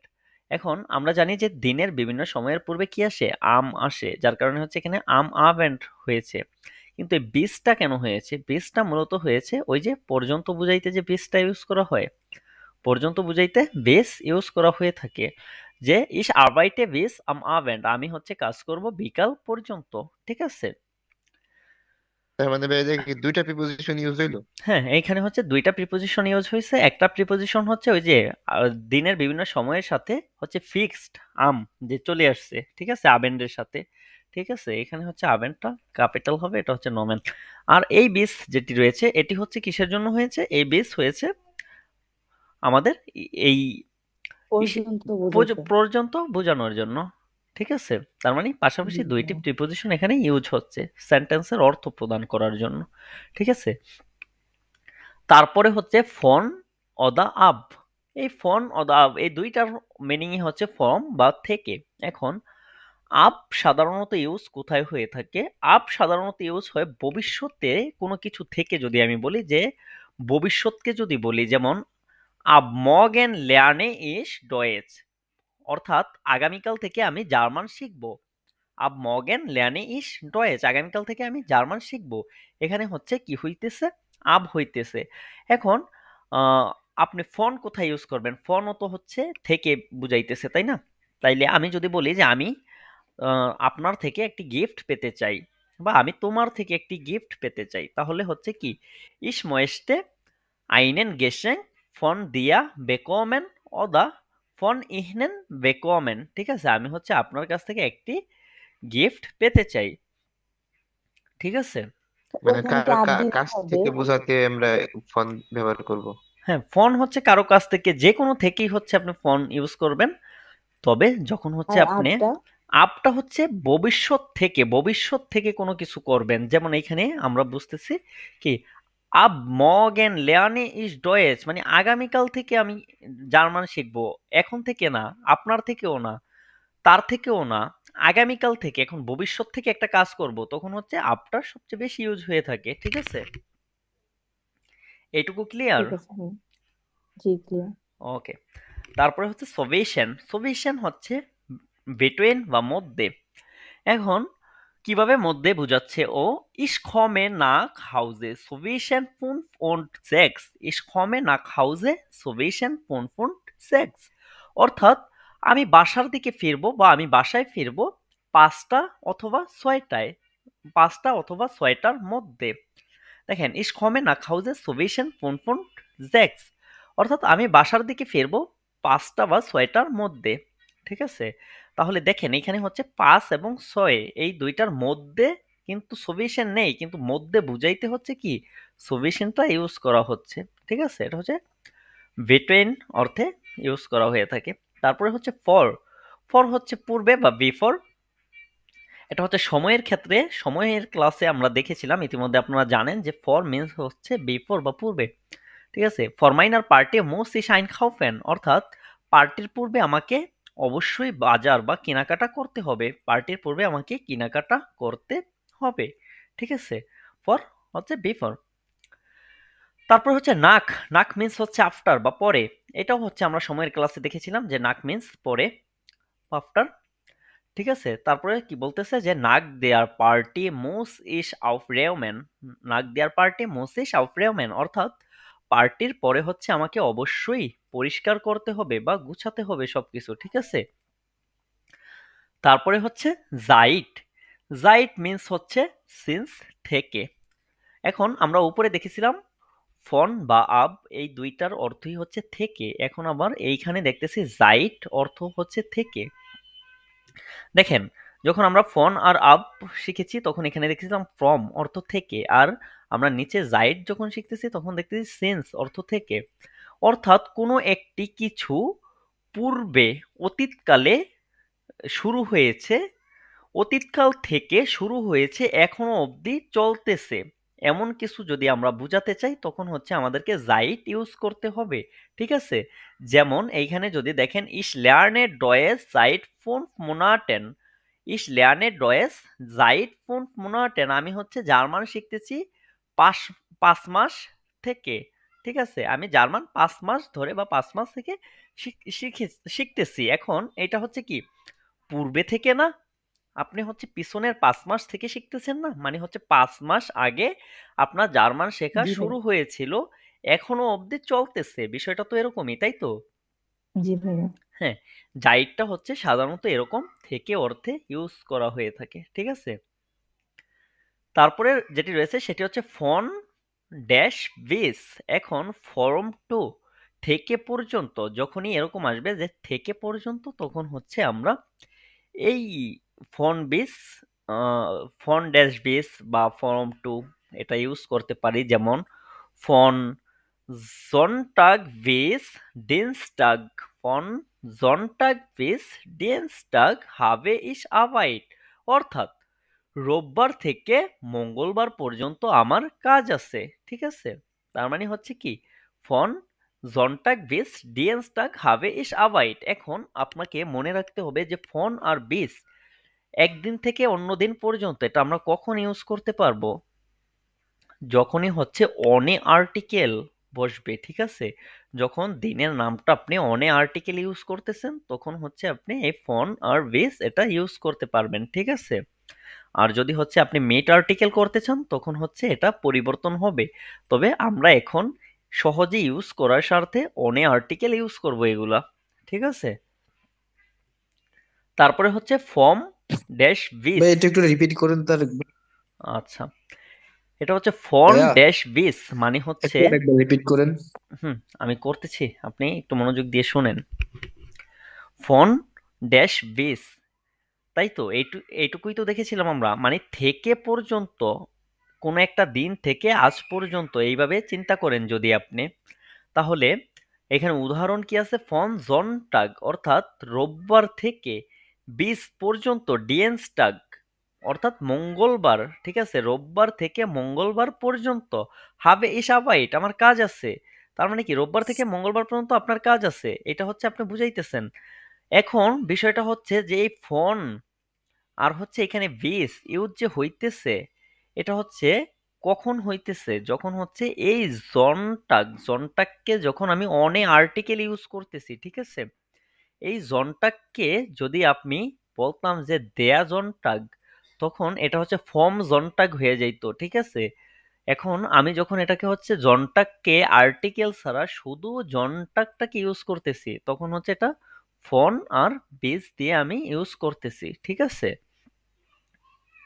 এখন আমরা জানি যে দিনের বিভিন্ন সময়ের পূর্বে কি আসে, আম আসে, যার কারণে হচ্ছে এখানে আম আভেন্ট হয়েছে। কিন্তু এই বিসটা কেন হয়েছে, বিসটা মূলত হয়েছে ওই যে পর্যন্ত বুঝাইতে যে বিসটা ইউজ করা হয়, পর্যন্ত বুঝাইতে বেস ইউজ করা হয়ে থাকে। যে ইস আরবাইটে বিস আম আভেন্ট, আমি হচ্ছে কাজ করব বিকাল পর্যন্ত। ঠিক আছে, তার মানে ভাই এটা কি দুইটা প্রিপোজিশন ইউজ হইলো? হ্যাঁ, এইখানে হচ্ছে দুইটা প্রিপোজিশন ইউজ হয়েছে। একটা প্রিপোজিশন হচ্ছে ওই যে দিনের বিভিন্ন সময়ের সাথে হচ্ছে ফিক্সড আম যে চলে আসছে, ঠিক আছে, আবেন্ডের সাথে। ঠিক আছে, এখানে হচ্ছে আবেন্ডটা ক্যাপিটাল হবে, এটা হচ্ছে নমেন। আর এই বিস যেটি রয়েছে এটি হচ্ছে কিসের জন্য হয়েছে, এই বিস হয়েছে আমাদের এই পর্যন্ত বোঝাতে। পর্যন্ত বোঝানোর জন্য। ঠিক আছে, তার মানে পাশাপাশি দুইটি প্রিপোজিশন এখানে ইউজ হচ্ছে সেন্টেন্সের অর্থ প্রদান করার জন্য। ঠিক আছে, তারপরে হচ্ছে ফন অদা আব। এই ফন অদা আব এই দুইটার মিনিংই হচ্ছে ফর্ম বা থেকে। এখন আপ সাধারণত ইউজ কোথায় হয়ে থাকে, আপ সাধারণত ইউজ হয় ভবিষ্যতে কোনো কিছু থেকে। যদি আমি বলি যে ভবিষ্যৎকে যদি বলি, যেমন আব মর্গেন লেয়ার্নে ইস ডয়েচ, অর্থাৎ আগামীকাল থেকে আমি জার্মান শিখবো। আব মর্গেন লেয়ার্নে ইস ডয়েচ, আগামীকাল থেকে আমি জার্মান শিখবো। এখানে হচ্ছে কি হইতেছে, আব হইতেছে। এখন আহ, আপনি ফোন কোথায় ইউজ করবেন, ফোনও তো হচ্ছে থেকে বুঝাইতেছে, তাই না? তাইলে আমি যদি বলি যে আমি আপনার থেকে একটি গিফট পেতে চাই, বা আমি তোমার থেকে একটি গিফট পেতে চাই, তাহলে হচ্ছে কি ইস ময়েস্টে আইনেন গেসেন ফন দিয়া বেকোমেন অদা ফন ইহনেন বেকোমেন। ঠিক আছে, আমি হচ্ছে আপনার কাছ থেকে একটি গিফট পেতে চাই। ঠিক আছে, মানে ওখানে কি কার আপ দিতে কাছ হবে? থেকে বোঝাতে আমরা ফোন ব্যবহার করব? হ্যাঁ, ফোন হচ্ছে কারো কাছ থেকে, যে কোনো থেকেই হচ্ছে আপনি ফোন ইউজ করবেন। তবে যখন হচ্ছে আর আপনি আপটা? আপটা হচ্ছে ভবিষ্যৎ থেকে কোনো কিছু করবেন, যেমন এইখানে আমরা বুঝতেছি কি আব মর্গেন লেয়ার্নে ইস ডয়েচ, মানে আগামীকাল থেকে আমি জার্মান শিখবো, এখন থেকে না, আপনার থেকেও না, তার থেকেও না, আগামীকাল থেকে। এখন ভবিষ্যৎ থেকে একটা কাজ করব, তখন হচ্ছে আপটা সবচেয়ে বেশি ইউজ হয়ে থাকে। ঠিক আছে, এইটুকু ক্লিয়ার? ঠিক আছে, হুম। জি, ক্লিয়ার। ওকে, তারপরে হচ্ছে সোভেশন। সোভেশন হচ্ছে বিটুইন বা মধ্যে। এখন কিভাবে মধ্যে বোঝাচ্ছে ও, ইস কমে nach Hause zwischen 5 und 6, ইস কমে nach Hause zwischen 5 und 6, অর্থাৎ আমি বাসার দিকে ফিরবো বা আমি বাসায় ফিরবো পাঁচটা অথবা ছয়টায়, পাঁচটা অথবা ছয়টার মধ্যে। দেখেন ইস কমে nach Hause zwischen 5 und 6, অর্থাৎ আমি বাসার দিকে ফিরবো পাঁচটা বা ছয়টার মধ্যে। ঠিক আছে, তাহলে দেখেন এখানে হচ্ছে পাঁচ এবং ছয় এই দুইটার মধ্যে কিন্তু সবিশেন নেই, কিন্তু মধ্যে বুঝাইতে হচ্ছে কি সবিশেনটা ইউজ করা হচ্ছে। ঠিক আছে, এটা হচ্ছে বিটুইন অর্থে ইউজ করা হয়ে থাকে। তারপরে হচ্ছে ফর। ফর হচ্ছে পূর্বে বা বিফোর। এটা হচ্ছে সময়ের ক্ষেত্রে, সময়ের ক্লাসে আমরা দেখেছিলাম, ইতিমধ্যে আপনারা জানেন যে ফর মিন্স হচ্ছে বিফোর বা পূর্বে। ঠিক আছে, ফর মাইনার পার্টি মোস ইস আইন খাউফেন, অর্থাৎ পার্টির পূর্বে আমাকে অবশ্যই বাজার বা কেনাকাটা করতে হবে, পার্টির পূর্বে আমাকে কেনাকাটা করতে হবে। ঠিক আছে, ফর হচ্ছে বিফোর। তারপর হচ্ছে নাক। নাক মিন্স হচ্ছে আফটার বা পরে। এটাও হচ্ছে আমরা সময়ের ক্লাসে দেখেছিলাম যে নাক মিন্স পরে, আফটার। ঠিক আছে, তারপরে কি বলতেছে যে নাক দেয়ার পার্টি মুস ইস আউফরেওমেন, নাক দেয়ার পার্টি মুস ইস আউফরেওমেন, অর্থাৎ পার্টির পরে হচ্ছে আমাকে অবশ্যই পরিষ্কার করতে হবে বা গুছাতে হবে সবকিছু, ঠিক আছে? তারপরে হচ্ছে জাইট। জাইট মিন্স হচ্ছে সিন্স, থেকে। এখন আমরা উপরে দেখেছিলাম ফন বা আব, এই দুইটার অর্থই হচ্ছে থেকে। এখন আবার এইখানে দেখতেছি জাইট অর্থ হচ্ছে থেকে। দেখেন, যখন আমরা ফন আর আব শিখেছি তখন এখানে দেখেছিলাম ফ্রম অর্থ থেকে, আর আমরা নিচে জাইট যখন শিখতেছি তখন দেখতেছি সেন্স অর্থ থেকে। অর্থাৎ কোনো একটি কিছু পূর্বে, অতীতকালে শুরু হয়েছে, অতীতকাল থেকে শুরু হয়েছে, এখনো অবধি চলতেছে, এমন কিছু যদি আমরা বুঝাতে চাই তখন হচ্ছে আমাদেরকে জাইট ইউজ করতে হবে, ঠিক আছে? যেমন এইখানে যদি দেখেন, ইস লেয়ার্নে ডয়েস জাইট ফুনফ মোনাটেন। ইস লেয়ার্নে ডয়েস জাইট ফুনফ মোনাটেন, আমি হচ্ছে জার্মান শিখতেছি পাঁচ 5 মাস থেকে, ঠিক আছে? আমি জার্মান 5 মাস ধরে বা 5 মাস থেকে শিখতেছি। এখন এটা হচ্ছে কি পূর্বে থেকে না, আপনি হচ্ছে পিছনের 5 মাস থেকে শিখতেছেন না, মানে হচ্ছে 5 মাস আগে আপনার জার্মান শেখা জি ভাইয়া। শুরু হয়েছিল, এখনো অবধি চলতেছে। বিষয়টা তো এরকমই, তাই তো? জি ভাইয়া। হ্যাঁ, জাইটটা হচ্ছে সাধারণত এরকম থেকে অর্থে ইউজ করা হয়ে থাকে, ঠিক আছে? তারপরে যেটি রয়েছে সেটি হচ্ছে ফন ড্যাশ বিস। এখন ফর্ম টু, থেকে পর্যন্ত, যখনই এরকম আসবে যে থেকে পর্যন্ত, তখন হচ্ছে আমরা এই ফন বিস, ফন ড্যাশ বিস বা ফর্ম টু এটা ইউজ করতে পারি। যেমন ফন জনটাগ বিস ডিনস্টাগ, ফন জনটাগ বিস ডিনস্টাগ হাবে ইস আবাইট। অর্থাৎ রোববার থেকে মঙ্গলবার পর্যন্ত আমার কাজ আছে, ঠিক আছে? তার মানে হচ্ছে কি ফন জনটাগ বিস ডিয়েন্সটাগ হাবে ইস আবাইট। এখন আপনাকে মনে রাখতে হবে যে ফন আর বিস একদিন থেকে অন্য দিন পর্যন্ত এটা আমরা কখন ইউজ করতে পারবো? যখনই হচ্ছে অনে আর্টিকেল বসবে, ঠিক আছে? যখন দিনের নামটা আপনি অনে আর্টিকেল ইউজ করতেছেন তখন হচ্ছে আপনি এই ফন আর বিস এটা ইউজ করতে পারবেন, ঠিক আছে? আর যদি হচ্ছে আপনি মেট আর্টিকেল করতে চান তখন হচ্ছে এটা পরিবর্তন হবে। তবে আমরা এখন সহজে ইউজ করার স্বার্থে অনে আর্টিকেল ইউজ করব এগুলা, ঠিক আছে? তারপরে হচ্ছে ফর্ম ড্যাশ বিস। ভাই এটা একটু রিপিট করেন তার। আচ্ছা, এটা হচ্ছে ফর্ম ভাইয়া ড্যাশ বিস, মানে হচ্ছে, একটু আরেকবার রিপিট করেন। হুম, আমি করতেছি, আপনি একটু মনোযোগ দিয়ে শুনেন। ফর্ম ড্যাশ বিস, তাই তো? এইটুকুই তো দেখেছিলাম আমরা, মানে থেকে পর্যন্ত, কোনো একটা দিন থেকে আজ পর্যন্ত, এইভাবে চিন্তা করেন যদি আপনি, তাহলে এখানে উদাহরণ কি আছে? ফন জনটাগ, অর্থাৎ রোববার থেকে 20 পর্যন্ত, ডিয়েন্সটাগ অর্থাৎ মঙ্গলবার, ঠিক আছে? রোববার থেকে মঙ্গলবার পর্যন্ত, হাবে ইসাবাইট আমার কাজ আছে। তার মানে কি রোববার থেকে মঙ্গলবার পর্যন্ত আপনার কাজ আছে, এটা হচ্ছে আপনি বুঝাইতেছেন। এখন বিষয়টা হচ্ছে যে এই ফোন আর হচ্ছে এখানে বিস ইউজ যে হইতেছে, এটা হচ্ছে কখন হইতেছে? যখন হচ্ছে এই জনটাককে যখন আমি অনে আর্টিকেল ইউজ করতেছি, ঠিক আছে? এই জনটাককে যদি আপনি বলতাম যে দেয়া জনটাক, তখন এটা হচ্ছে ফর্ম জনটাক হয়ে যাইতো, ঠিক আছে? এখন আমি যখন এটাকে হচ্ছে জনটাককে আর্টিকেল ছাড়া শুধু জনটাকটাকে ইউজ করতেছি, তখন হচ্ছে এটা ফন আর বিস দিয়ে আমি ইউজ করতেছি, ঠিক আছে?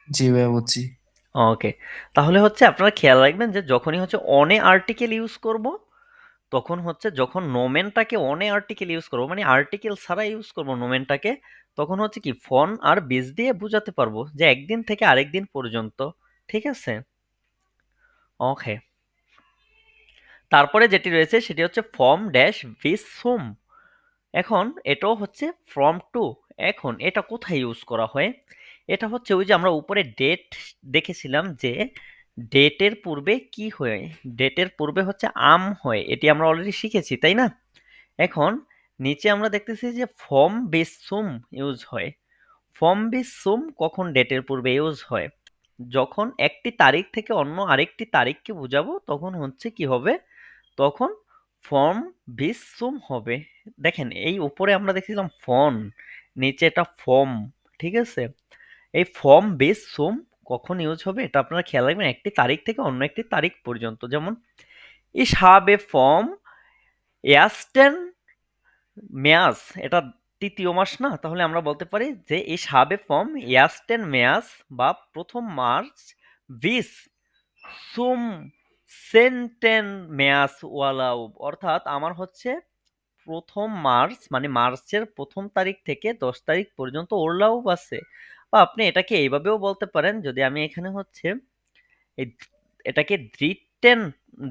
জি ভাইয়া বুঝছি। ওকে, তাহলে হচ্ছে আপনারা খেয়াল রাখবেন যে যখনই হচ্ছে অনে আর্টিকেল ইউজ করব, তখন হচ্ছে যখন নোমেনটাকে অনে আর্টিকেল ইউজ করব, মানে আর্টিকেল ছাড়া ইউজ করব নোমেনটাকে, তখন হচ্ছে কি ফন আর বেস দিয়ে বোঝাতে পারবো যে একদিন থেকে আরেকদিন পর্যন্ত, ঠিক আছে? ওকে, তারপরে যেটি রয়েছে সেটি হচ্ছে ফর্ম ড্যাশ ভিস সুম। এখন এটাও হচ্ছে ফ্রম টু। এখন এটা কোথায় ইউজ করা হয়? এটা হচ্ছে ওই যে আমরা উপরে ডেট দেখেছিলাম যে ডেটের পূর্বে কি হয়, ডেটের পূর্বে হচ্ছে আম হয়, এটি আমরা অলরেডি শিখেছি, তাই না? এখন নিচে আমরা দেখতেছি যে ফর্ম বেস সুম ইউজ হয়। ফর্ম বেস সুম কখন ডেটের পূর্বে ইউজ হয়? যখন একটি তারিখ থেকে অন্য আরেকটি তারিখকে বোঝাবো তখন হচ্ছে কি হবে? তখন ফর্ম বিস সুম হবে। দেখেন এই উপরে আমরা দেখছিলাম ফন, নিচে এটা ফর্ম, ঠিক আছে? এই ফর্ম বেস সুম কখন ইউজ হবে এটা আপনারা খেয়াল রাখবেন, একটি তারিখ থেকে অন্য একটি তারিখ পর্যন্ত। যেমন Ich habe vom 1. März, এটা তৃতীয় মাস না, তাহলে আমরা বলতে পারি যে ich habe vom 1. März বা 1 March bis zum 10. März Urlaub, অর্থাৎ আমার হচ্ছে 1 মার্চ মানে মার্চের 1 তারিখ থেকে 10 তারিখ পর্যন্ত ওরলাউব আছে। বা আপনি এটাকে এইভাবেও বলতে পারেন, যদি আমি এখানে হচ্ছে এটাকে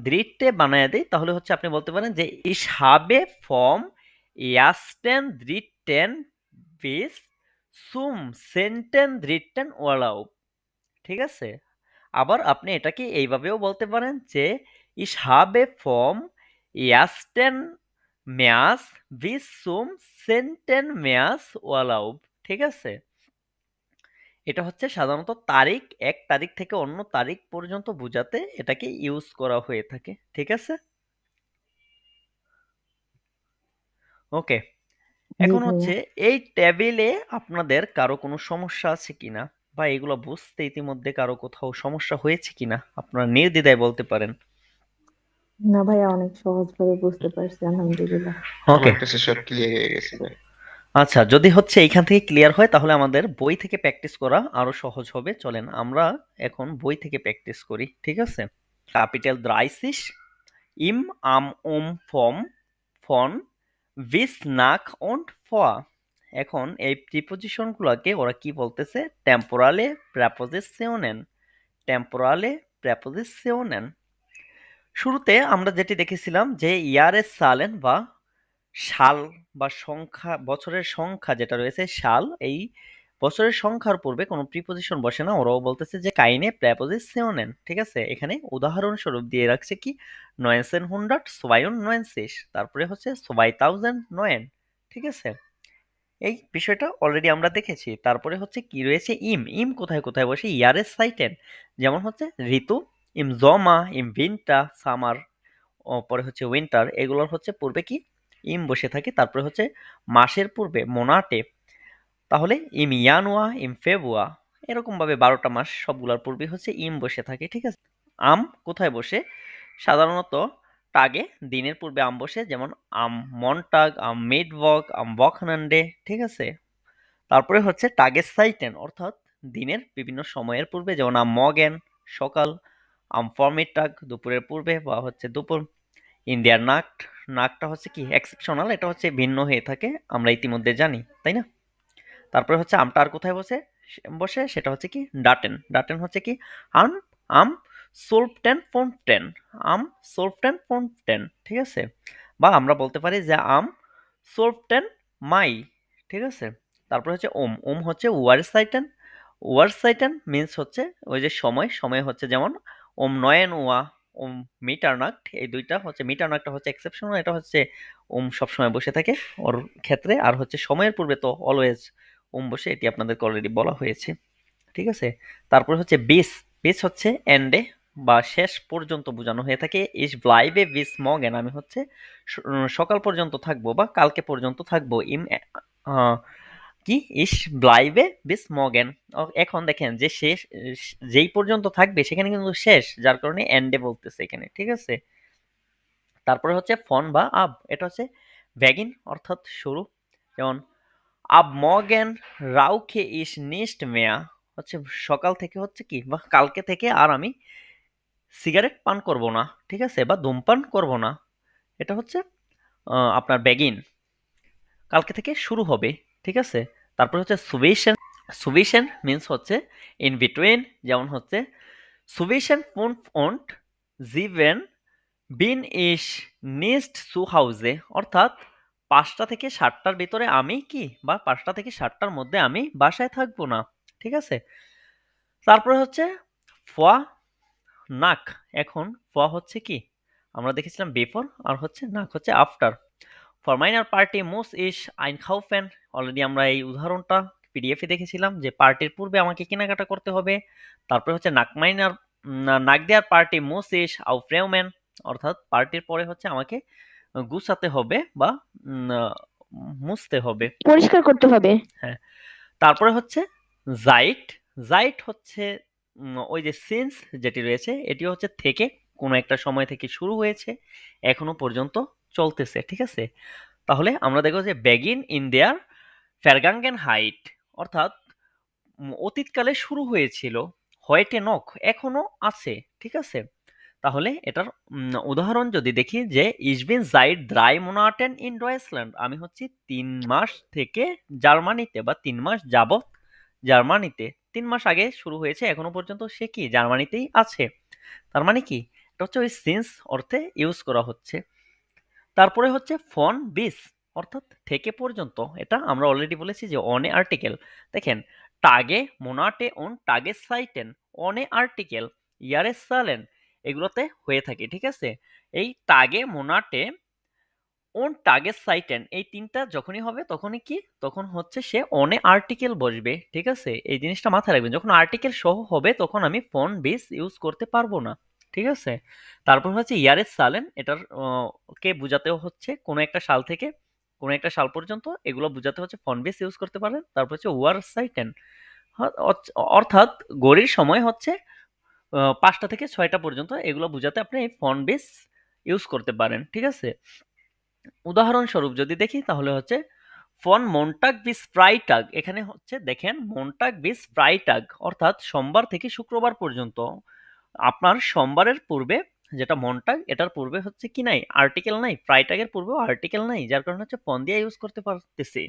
দ্রিটে বানায় দিই, তাহলে হচ্ছে আপনি বলতে পারেন যে ich habe vom 1.3. bis zum 10.3. Urlaub, ঠিক আছে? আবার আপনি এটাকে এইভাবেও বলতে পারেন যে ich habe vom 1. März bis zum 10. März Urlaub, ঠিক আছে? এটা হচ্ছে সাধারণত তারিখ, এক তারিখ থেকে অন্য তারিখ পর্যন্ত বোঝাতে এটাকে ইউজ করা হয়ে থাকে, ঠিক আছে? ওকে, জি এখন ভাইয়া। হচ্ছে এই টেবিলে আপনাদের কারো কোনো সমস্যা আছে কিনা, বা এগুলো বুঝতে ইতিমধ্যে কারো কোথাও সমস্যা হয়েছে কিনা আপনারা নির্দ্বিধায় বলতে পারেন। না ভাইয়া, অনেক সহজভাবে বুঝতে পারছি, আলহামদুলিল্লাহ। ওকে, আমার কাছে সব ক্লিয়ার হয়ে গেছে ভাই। আচ্ছা, যদি হচ্ছে এইখান থেকে ক্লিয়ার হয় তাহলে আমাদের বই থেকে প্র্যাকটিস করা আরো সহজ হবে। চলেন আমরা এখন বই থেকে প্র্যাকটিস করি, ঠিক আছে? Capital 30 im am vom von bis nach und vor। এখন এই প্রিপজিশনগুলোকে ওরা কি বলতেছে? টেম্পোরালে প্রেপোজিশনের, টেম্পোরালে প্রেপোজিশনের। শুরুতে আমরা যেটি দেখেছিলাম যে ইয়ারের সালেন বা সাল বা সংখ্যা, বছরের সংখ্যা যেটা রয়েছে সাল, এই বছরের সংখ্যার পূর্বে কোনো প্রিপজিশন বসে না, ওরাও বলতেছে যে কাইনে প্রেপোজিশনের, ঠিক আছে? এখানে উদাহরণস্বরূপ দিয়ে রাখছে কি 1992, তারপরে হচ্ছে 2009, ঠিক আছে? এই বিষয়টা অলরেডি আমরা দেখেছি। তারপরে হচ্ছে কি রয়েছে ইম, ইম কোথায় কোথায় বসে? ইয়ারের সাইটেন, যেমন হচ্ছে ঋতু, ইম জমা, ইম ভিন্টার, সামার, পরে হচ্ছে উইন্টার, এগুলোর হচ্ছে পূর্বে কি ইম বসে থাকে। তারপরে হচ্ছে মাসের পূর্বে মোনাটে, তাহলে ইম ইয়ানুয়া, ইম ফেবুয়া, এরকম ভাবে 12টা মাস সবগুলোর পূর্বে হচ্ছে ইম বসে থাকে, ঠিক আছে? আম কোথায় বসে? সাধারণত টাগে, দিনের পূর্বে আম বসে, যেমন আম মনটাগ, আম মিডভক, আম বকনান্ডে, ঠিক আছে? তারপরে হচ্ছে টাগের সাইটেন, অর্থাৎ দিনের বিভিন্ন সময়ের পূর্বে, যেমন আম মগেন সকাল, আম ফরমিটাগ দুপুরের পূর্বে বা হচ্ছে দুপুর, ইন্ডিয়ার নাক্ট, নাকটা হচ্ছে কি এক্সেপশনাল, এটা হচ্ছে ভিন্ন হয়ে থাকে, আমরা ইতিমধ্যে জানি, তাই না? তারপরে হচ্ছে আমটা আর কোথায় বসে বসে সেটা হচ্ছে কি ডাটেন, ডাটেন হচ্ছে কি আম, আম সোলফটেন ফোনটেন, আম সোলফটেন ফোনটেন, ঠিক আছে? বা আমরা বলতে পারি যে আম সোলফটেন মাই, ঠিক আছে? তারপরে হচ্ছে ওম, ওম হচ্ছে ওয়ার সাইটেন, ওয়ার সাইটেন মিন্স হচ্ছে ওই যে সময়, সময় হচ্ছে যেমন ওম নয়েন ওয়া, ওম মিটারনাক্ট, এই দুইটা হচ্ছে, মিটারনাক্টটা হচ্ছে এক্সেপশনাল, এটা হচ্ছে ওম সবসময় বসে থাকে ওর ক্ষেত্রে, আর হচ্ছে সময়ের পূর্বে তো অলওয়েজ ওম বসে, এটি আপনাদেরকে অলরেডি বলা হয়েছে, ঠিক আছে? তারপরে হচ্ছে বিস, বিস হচ্ছে এন্ডে বা শেষ পর্যন্ত বোঝানো হয়ে থাকে। ইস ব্লাইবে বিস মগেন, আমি হচ্ছে সকাল পর্যন্ত থাকবো বা কালকে পর্যন্ত থাকবো। ইম কি ইস ব্লাইবে বিস মগেন, এখন দেখেন যে শেষ, যেই পর্যন্ত থাকবে সেখানে কিন্তু শেষ, যার কারণে এন্ডে বলতেছে এখানে, ঠিক আছে? তারপরে হচ্ছে ফন বা আব, এটা হচ্ছে ব্যাগিন অর্থাৎ শুরু, যেমন আব মর্গেন রাউখে ইস নিস্ট মেয়া, হচ্ছে সকাল থেকে হচ্ছে কি বা কালকে থেকে আর আমি সিগারেট পান করব না, ঠিক আছে? বা ধূমপান করব না, এটা হচ্ছে আপনার ব্যাগিন, কালকে থেকে শুরু হবে, ঠিক আছে? তারপর হচ্ছে সুবিশন, সুবিশন মিন্স হচ্ছে ইন বিটুইন, যেমন হচ্ছে সুবিশন ফোন্ট ফোন্ট জিভেন বিন ইস নিস্ট সু হাউজে, অর্থাৎ 5টা থেকে 7টার ভিতরে আমি কি বা 5টা থেকে 7টার মধ্যে আমি বাসায় থাকবো না, ঠিক আছে? তারপরে হচ্ছে ফোয়া নাক, এখন ফোয়া হচ্ছে কি আমরা দেখেছিলাম বিফোর, আর হচ্ছে নাক হচ্ছে আফটার। ফর মাইনার পার্টি মুস ইস আইন খাউফেন, অলরেডি আমরা এই উদাহরণটা পিডিএফে দেখেছিলাম যে পার্টির পূর্বে আমাকে কেনাকাটা করতে হবে। তারপরে হচ্ছে নাক মাইনার, নাক দেয়ার পার্টি মুস ইস আউ ফ্রেউমেন, অর্থাৎ পার্টির পরে হচ্ছে আমাকে গুছাতে হবে বা মুছতে হবে, পরিষ্কার করতে হবে। হ্যাঁ। তারপরে হচ্ছে জাইট, জাইট হচ্ছে ওই যে সিন্স যেটি রয়েছে এটি হচ্ছে থেকে, কোনো একটা সময় থেকে শুরু হয়েছে, এখনো পর্যন্ত চলতেছে, ঠিক আছে? তাহলে আমরা দেখব যে বেগিন ইন দেয়ার ফ্যারগাঙ্গেন হাইট, অর্থাৎ অতীতকালে শুরু হয়েছিল, হয়েটে নখ এখনো আছে, ঠিক আছে? তাহলে এটার উদাহরণ যদি দেখি যে ইসবিন জাইড দ্রাই মোনাটেন ইন ডয়েসল্যান্ড, আমি হচ্ছি 3 মাস থেকে জার্মানিতে, বা 3 মাস যাবত জার্মানিতে, 3 মাস আগে শুরু হয়েছে, এখনো পর্যন্ত সে কি জার্মানিতেই আছে। তার মানে কি, এটা হচ্ছে ওই সিন্স অর্থে ইউজ করা হচ্ছে। তারপরে হচ্ছে ফন বিস, অর্থাৎ থেকে পর্যন্ত, এটা আমরা অলরেডি বলেছি যে অনে আর্টিকেল। দেখেন, টাগে মোনাটে অন টাগে সাইটেন, অনে আর্টিকেল ইয়ারে সালেন, এগুলোতে হয়ে থাকে, ঠিক আছে? এই টাগে মোনাটে ওন টাগে সাইটেন, এই তিনটা যখনই হবে তখনই কি, তখন হচ্ছে সে অনে আর্টিকেল বসবে, ঠিক আছে? এই জিনিসটা মাথায় রাখবেন, যখন আর্টিকেল সহ হবে তখন আমি ফন বিস ইউজ করতে পারবো না, ঠিক আছে? তারপর হচ্ছে ইয়ারেস সালেন, এটার কে বুঝাতেও হচ্ছে কোনো একটা সাল থেকে কোনো একটা সাল পর্যন্ত, এগুলো বুঝাতে হচ্ছে ফন বিস ইউজ করতে পারেন। তারপর হচ্ছে ওয়ার সাইটেন, অর্থাৎ ঘড়ির সময় হচ্ছে 5টা থেকে 6টা পর্যন্ত, এগুলো বুঝাতে আপনি এই ফন বিস ইউজ করতে পারেন, ঠিক আছে? উদাহরণস্বরূপ যদি দেখি তাহলে হচ্ছে ফন মন্টাগ বিস ফ্রাইটাগ, এখানে হচ্ছে দেখেন মন্টাগ বিস ফ্রাইটাগ, অর্থাৎ সোমবার থেকে শুক্রবার পর্যন্ত। আপনার সোমবারের পূর্বে যেটা মন্টাগ, এটার পূর্বে হচ্ছে কি নাই, আর্টিকেল নাই, ফ্রাইটাগের পূর্বেও আর্টিকেল নাই, যার কারণে হচ্ছে ফন দিয়ে ইউজ করতে পারতেছি।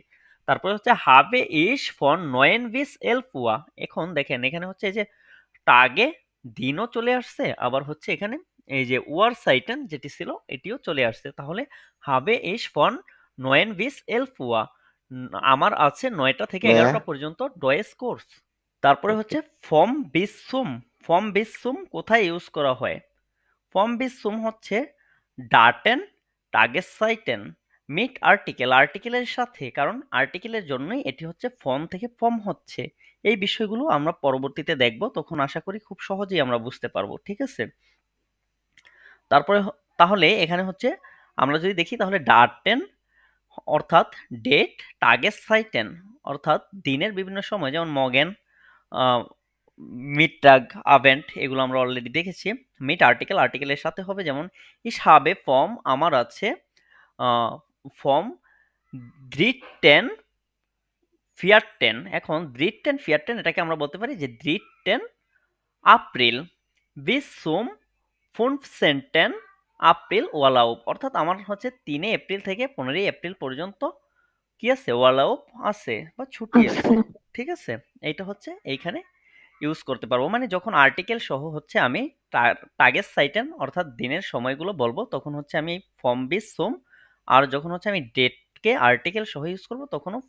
তারপরে হচ্ছে হাবে ইস ফন নয়েন বিস এলফুয়া, এখন দেখেন এখানে হচ্ছে এই যে টাগে দিনও চলে আসছে, আবার হচ্ছে এখানে এই যে ওয়ার সাইটেন যেটি ছিল এটিও চলে আসছে। তাহলে habe ich von 9 bis 11 Uhr, আমার আছে 9টা থেকে ভাইয়া 11টা পর্যন্ত ডয়েস কোর্স। তারপরে ওকে হচ্ছে form bis zum, form bis zum কোথায় ইউজ করা হয়? ফর্ম bis zum হচ্ছে ডাটেন টাগেসাইটেন মিট আর্টিকেল, আর্টিকেলের সাথে, কারণ আর্টিকেলের জন্যই এটি হচ্ছে ফর্ম থেকে ফর্ম হচ্ছে। এই বিষয়গুলো আমরা পরবর্তীতে দেখব, তখন আশা করি খুব সহজেই আমরা বুঝতে পারবো, ঠিক আছে? তারপরে তাহলে এখানে হচ্ছে আমরা যদি দেখি তাহলে ডাটেন অর্থাৎ ডেট, টাগেসাইটেন অর্থাৎ দিনের বিভিন্ন সময়, যেমন মগেন, মিডটাগ, আভেন্ট, এগুলো আমরা অলরেডি দেখেছি। মিট আর্টিকেল, আর্টিকেলের সাথে হবে, যেমন ইস হাবে ফর্ম, আমার আছে ফর্ম দ্রিটেন ফিয়ারটেন। এখন দ্রিটেন ফিয়ারটেন এটাকে আমরা বলতে পারি যে দ্রিটেন এপ্রিল বিস সুম 15 এপ্রিল ওয়ালাউপ, অর্থাৎ আমার হচ্ছে 3 এপ্রিল থেকে 15 এপ্রিল পর্যন্ত কি আছে, ওয়ালাউপ আছে বা ছুটি আছে, আচ্ছা, ঠিক আছে? এইটা হচ্ছে এইখানে ইউজ করতে পারবো, মানে যখন আর্টিকেল সহ হচ্ছে আমি টাগেস সাইটেন অর্থাৎ দিনের সময়গুলো বলবো, তখন হচ্ছে আমি ফর্ম বিস সোম, আর যখন হচ্ছে আমি ডেটকে আর্টিকেল সহ ইউজ করবো তখনও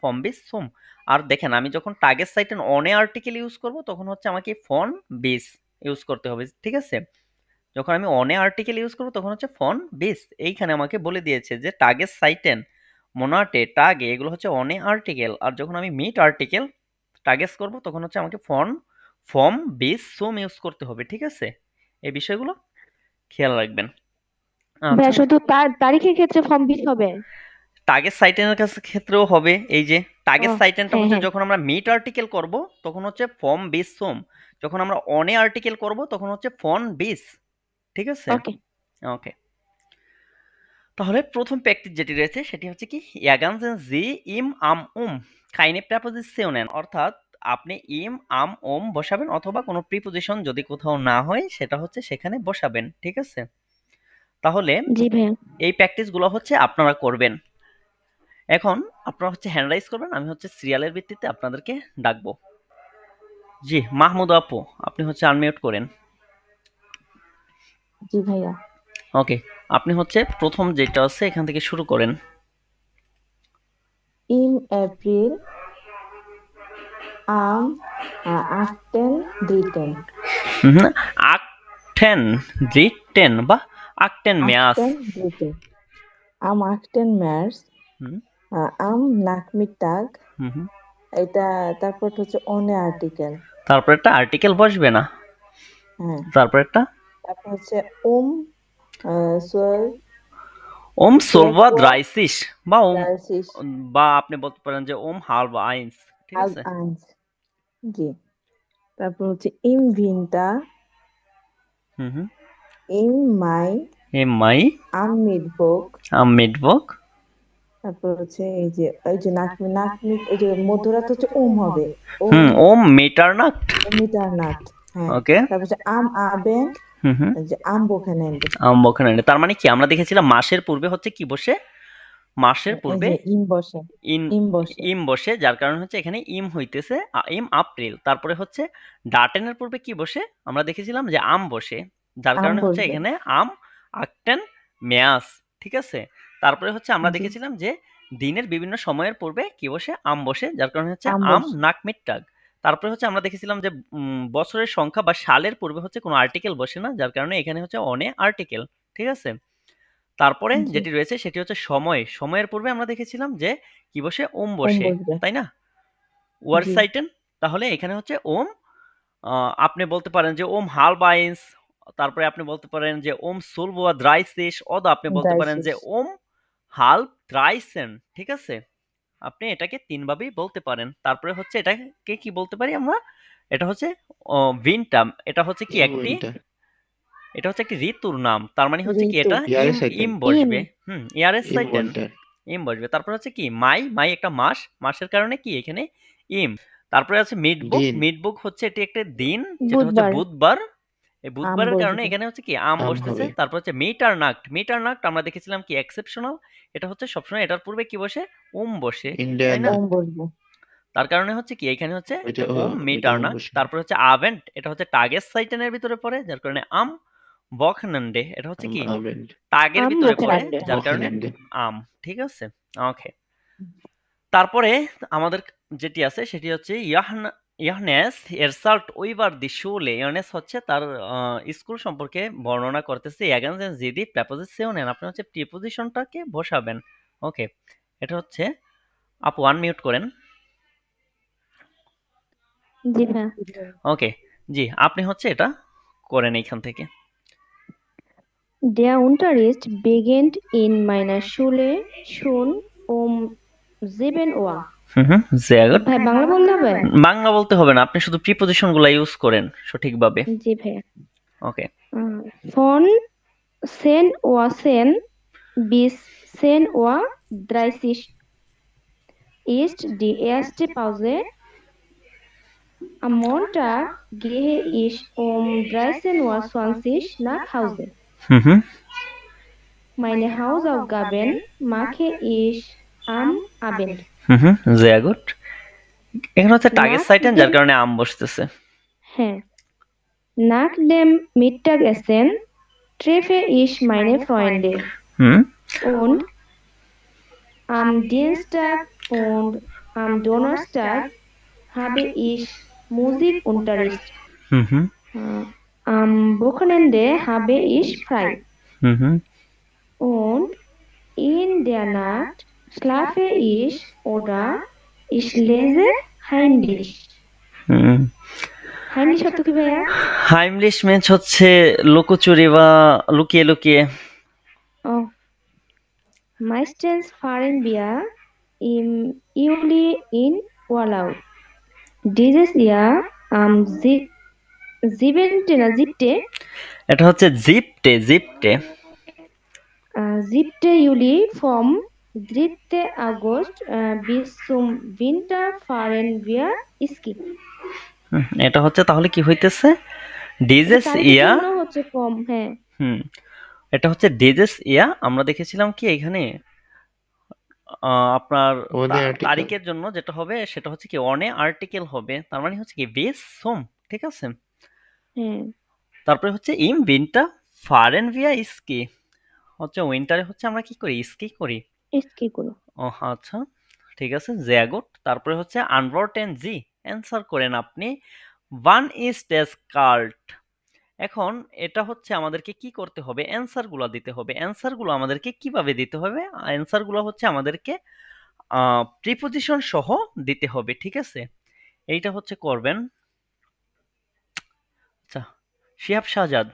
ফর্ম বিস সোম। আর দেখেন আমি যখন টাগেস সাইটেন অনে আর্টিকেল ইউজ করব তখন হচ্ছে আমাকে ফন বিস ইউজ করতে হবে, ঠিক আছে? যখন আমি অনে আর্টিকেল ইউজ করবো তখন হচ্ছে ফন বিস। এইখানে আমাকে বলে দিয়েছে যে টাগেস সাইটেন মোনাটে টাগে এগুলো হচ্ছে অনে আর্টিকেল, আর যখন আমি মিট আর্টিকেল টাগেস করব তখন হচ্ছে আমাকে ফর্ম বিস সুম ইউজ করতে হবে, ঠিক আছে? এই বিষয়গুলো খেয়াল রাখবেন। আচ্ছা, ভাইয়া শুধু তারিখের ক্ষেত্রে ফর্ম 20 হবে? টাগেস সাইটেনের কাছে ক্ষেত্রেও হবে। এই যে ও টাগেস সাইটেনটা হ্যাঁ হচ্ছে হ্যাঁ, যখন আমরা মিট আর্টিকেল করব তখন হচ্ছে ফর্ম বিস সুম, যখন আমরা অনে আর্টিকেল করব তখন হচ্ছে ফন বিস, ঠিক আছে? ওকে। ওকে, তাহলে প্রথম প্র্যাকটিস যেটি রয়েছে সেটি হচ্ছে কি ইয়াগানসেন জি ইম আম কাইনে প্রেপোজিশন, অর্থাৎ আপনি ইম আম বসাবেন, অথবা কোনো প্রিপোজিশন যদি কোথাও না হয় সেটা হচ্ছে সেখানে বসাবেন, ঠিক আছে? তাহলে জি ভাইয়া। এই প্র্যাকটিসগুলো হচ্ছে আপনারা করবেন। এখন আপনারা হচ্ছে হ্যান্ড রাইজ করবেন, আমি হচ্ছে সিরিয়ালের ভিত্তিতে আপনাদেরকে ডাকবো। জি মাহমুদ আপু, আপনি হচ্ছে আনমিউট করেন। জি ভাইয়া। ওকে, আপনি হচ্ছে প্রথম যেটা আছে এখান থেকে শুরু করেন। ইন এপ্রিল am 18 dritten আকটেন দ্রিটেন বা আকটেন মেয়াস। 18 dritten am 18 März hmm am Nachmittag, হুম হুম। এটা তারপর হচ্ছে অনে আর্টিকেল। তারপর একটা আর্টিকেল বসবে না, হ্যাঁ, তারপর একটা তারপর হচ্ছে 12 সোলভা Februar দ্রাইসিস বা 30 বা আপনি বলতে পারেন যে হালভ আইন্স, ঠিক halb আছে? 1, জি। তারপর হচ্ছে im Winter হুম হুম ইম মাই ইম মাই আম মিটবক, আম মিটবক তারপর হচ্ছে এই যে নাক মিট, ওই যে মধ্যরাত হচ্ছে ওম হবে, ওম ওম মিটারনাট। মিটারনাট। হ্যাঁ, ওকে। তারপর হচ্ছে আম আবেন, হুম। এই যে আম বোখানেন্ডে। আমবখানানি তার মানে কি আমরা দেখেছিলাম মাসের পূর্বে হচ্ছে কি বসে, মাসের এই পূর্বে যে ইম বসে, ইন ইম বসে, ইম বসে, যার কারণে হচ্ছে এখানে ইম হইতেছে ইম আপ্রিল। তারপরে হচ্ছে ডাটেনের পূর্বে কি বসে, আমরা দেখেছিলাম যে আম বসে, যার আম কারণে হচ্ছে বসবে। এখানে আম আকটেন মেয়াস। ঠিক আছে। তারপরে হচ্ছে আমরা জি, দেখেছিলাম যে দিনের বিভিন্ন সময়ের পূর্বে কি বসে, আম বসে, যার কারণে হচ্ছে আম আম বসে। নাক মিট্টাগ। তারপরে হচ্ছে আমরা দেখেছিলাম যে বছরের সংখ্যা বা সালের পূর্বে হচ্ছে কোনো আর্টিকেল বসে না, যার কারণে এখানে হচ্ছে অনে আর্টিকেল। ঠিক আছে। তারপরে জি, যেটি রয়েছে সেটি হচ্ছে সময়। সময়ের পূর্বে আমরা দেখেছিলাম যে কি বসে, ওম ওম বসে, বসবে। তাই না? ওয়ার জি, সাইটেন। তাহলে এখানে হচ্ছে ওম। আপনি বলতে পারেন যে ওম হালবাইন্স। তারপরে আপনি বলতে পারেন যে ওম সুলবোয়া দ্রাইসিস, অথবা আপনি বলতে পারেন যে ড্রাইসিস। ওম হাল দ্রাইসেন। ঠিক আছে। আপনি এটাকে তিন ভাবেই বলতে পারেন। তারপরে হচ্ছে এটাকে কি বলতে পারি আমরা, এটা হচ্ছে ভিনটাম। এটা হচ্ছে কি একটি, উইন্টার, এটা হচ্ছে একটি ঋতুর নাম। তার মানে হচ্ছে কি ঋতু। এটা ইয়ারে ইম সাইটেন, ইম ইম বসবে। ইয়ারের ইম সাইটেন উইন্টার, ইম বসবে। তারপর হচ্ছে কি মাই, মাই একটা মাস, মাসের কারণে কি এখানে ইম। তারপরে আছে মিডবুক, দিন, মিডবুক হচ্ছে এটি একটা দিন, যেটা হচ্ছে বুধবার। বুধবার। এই আম বুধবারের কারণে বসবে। এখানে হচ্ছে কি আম আম বসতেছে। হবে, তারপর হচ্ছে মিটার নাক্ট, মিটার নাক্ট আমরা দেখেছিলাম কি এক্সেপশনাল। এটা হচ্ছে সবসময় এটার পূর্বে কি বসে, বসে, তাই ইন্ডিয়ান, না? ওম বসবে। তার কারণে হচ্ছে কি এখানে হচ্ছে ওইটা ওইটা মিটার ওম নাক্ট। বসে, তারপর হচ্ছে আভেন্ট, এটা হচ্ছে টাগের সাইটেনের ভিতরে পড়ে, যার কারণে আম বকনান্ডে, এটা হচ্ছে আম কি আবেন্ড, টাগের আম ভিতরে পড়ে, বোখান্ডে। যার কারণে বখানেন্দে, আম। ঠিক আছে। ওকে। তারপরে আমাদের যেটি আছে সেটি হচ্ছে ইয়াহনেস এরসাল্ট ওইবার দি শুলে। ইয়াহনেস হচ্ছে তার স্কুল সম্পর্কে বর্ণনা করতেছে। এগেনজেন জিদি প্রেপোজিশন, আপনি হচ্ছে প্রিপোজিশনটাকে বসাবেন। ওকে। এটা হচ্ছে, আপু আনমিউট করেন। জি ভাইয়া। ওকে। জি, আপনি হচ্ছে এটা করেন এইখান থেকে। Der Unterricht beginnt in meiner Schule schon um 7 Uhr. sehr gut। ভাই বাংলা বললে হবে? বাংলা বলতে হবে না, আপনি শুধু প্রিপোজিশন গুলা ইউজ করেন সঠিকভাবে। জি ভাইয়া। ওকে। Von 10 Uhr 10 bis 10 Uhr 30 ist die erste Pause. Am Montag gehe ich um 13:20 Uhr nach Hause. Meine Hausaufgaben mache ich am Abend. sehr gut। এখানে হচ্ছে টাগের Nach সাইটেন, যার dem, কারণে আম বসতেছে। hä, nach dem Mittagessen treffe ich meine Freunde hmm und am Dienstag und am Donnerstag habe ich Musikunterricht. Hmm hmm Am Wochenende habe ich frei hmm hmm und in der Nacht schlafe ich oder ich lese heimlich. Hmm. Heimlich অর্থ কি ভাইয়া? হাইমলিশ means হচ্ছে লুকোচুরি বা লুকিয়ে লুকিয়ে। Oh, meistens fahren wir im Juli in Urlaub. Dieses Jahr am 7. এটা হচ্ছে জিপটে, জিপটে। 7. Juli vom 3. August bis zum Winter fahren wir Ski. এটা হচ্ছে তাহলে কি হইতেছে, ডিজেস তারিখের ইয়া। জন্য হচ্ছে কম, হ্যাঁ। এটা হচ্ছে ডিজেস ইয়া। আমরা দেখেছিলাম কি এখানে আপনার ওনে আর্টিকেল, তারিখের জন্য যেটা হবে সেটা হচ্ছে কি অনে আর্টিকেল হবে, তার মানে হচ্ছে কি বেস সোম। ঠিক আছে। হ্যাঁ, তারপরে হচ্ছে ইম উইন্টার ফারেন ভিয়া স্কি, হচ্ছে উইন্টারে হচ্ছে আমরা কি করি, স্কি করি। স্কি করো। ও আচ্ছা, ঠিক আছে, জ্যাগুট। তারপরে হচ্ছে আনভার্টেন জি, অ্যান্সার করেন আপনি। One is Descartes. এখন এটা হচ্ছে আমাদেরকে কি করতে হবে, অ্যান্সার গুলো দিতে হবে। অ্যান্সার গুলো আমাদেরকে কিভাবে দিতে হবে, অ্যান্সার গুলো হচ্ছে আমাদেরকে প্রিপোজিশন সহ দিতে হবে। ঠিক আছে। এইটা হচ্ছে করবেন। আচ্ছা, শিহাব শাহজাদ।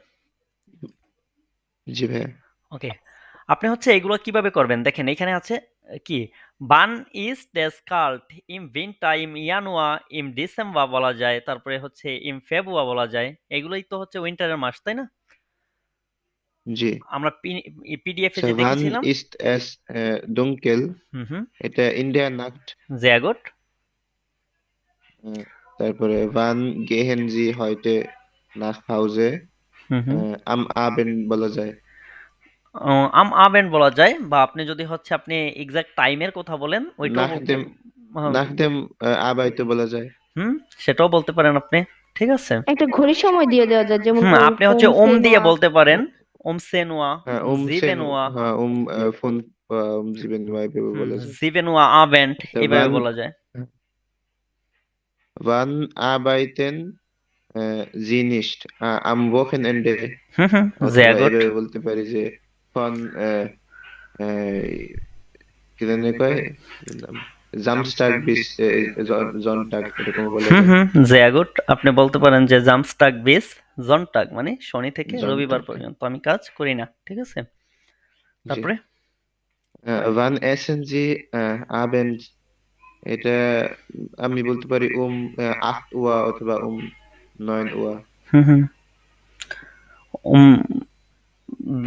জি ভাইয়া, ওকে। আপনি হচ্ছে এগুলো কিভাবে করবেন দেখেন, এখানে আছে কি বান ইজ ডেসকাল্ট ইম উইন্টার, ইম ইয়ানুয়া, ইম ডিসেম্বর বলা যায়, তারপরে হচ্ছে ইম ফেবুয়া বলা যায়। এগুলোই তো হচ্ছে উইন্টারের মাস, তাই না? জি আমরা পিডিএফ এ আচ্ছা যে ভান দেখেছিলাম। ইস্ট এস দুঙ্কেল, হুম, এটা ইন্ডিয়া নাক্ট। sehr gut। তারপরে ভান গেহেন জি হয়টে নাখ হাউজে, হুম। আম আবেন বলা যায়। আম আবেন্ড বলা যায়, বা আপনি যদি হচ্ছে আপনি এক্সাক্ট টাইমের কথা বলেন ওইটাও বলতে। নাখদেম হুম, নাখদেম আবাইতে বলা যায়। হুম, সেটাও বলতে পারেন আপনি। ঠিক আছে। একটা ঘড়ি সময় দিয়ে দেওয়া যায়, যেমন ওম আপনি ওম হচ্ছে ওম দিয়ে সেনোয়া। বলতে পারেন। ওম সেনুয়া, হ্যাঁ সেন, জিবেনুয়া, হ্যাঁ ফোন জিবেন এভাবে বলা যায়। জিবেনুয়া আবেন্ড, আচ্ছা এইভাবে বলা যায়। wann arbeiten Sie nicht am Wochenende, hmm, sehr অথবা gut। এভাবে বলতে পারি যে von কি জানি কয় Samstag bis Sonntag, এরকম বলা যায়। হুম, sehr gut। আপনি বলতে পারেন যে জামস্টাগ বিস জনটাগ, মানে শনি থেকে রবিবার Sonntag, পর্যন্ত আমি কাজ করি না। ঠিক আছে। জি। তারপরে wann essen Sie abends, এটা আমি বলতে পারি 8 Uhr অথবা 9 Uhr। হুম,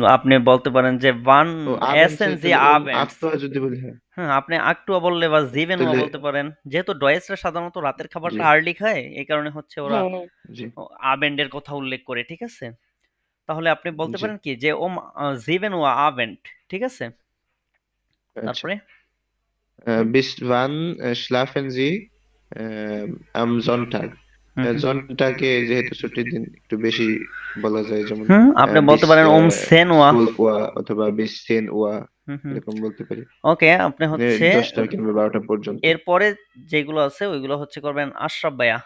আপনি বলতে পারেন যে ওয়ান ও abends এসেন জি তাহলে আবেন্ডস। 8 Uhr যদি বলি, হ্যাঁ হ্যাঁ, আপনি আক্টুয়া বললে বা জিভেনুয়া তাহলে বলতে পারেন, যেহেতু ডয়েসরা সাধারণত রাতের জি খাবারটা আর্লি খায়, এই কারণে হচ্ছে ওরা হ্যাঁ, হ্যাঁ। জি আবেন্ডের কথা উল্লেখ করে। ঠিক আছে। তাহলে আপনি বলতে জি পারেন কি যে ওম জিভেনুয়া আবেন্ড। ঠিক আছে। আচ্ছা। তারপরে bis wann schlafen Sie am Sonntag? জনটাকে যেহেতু ছুটির দিন একটু বেশি বলা যায়, যেমন আপনি bis বলতে পারেন ওম সেনুয়া। 12 Uhr অথবা bis 10 Uhr, হুম। এরকম বলতে পারি। ওকে, আপনি হচ্ছে 10টা কিংবা 12টা পর্যন্ত। এরপরে যেগুলো আছে ওইগুলো হচ্ছে করবেন আশরাফ ভাইয়া।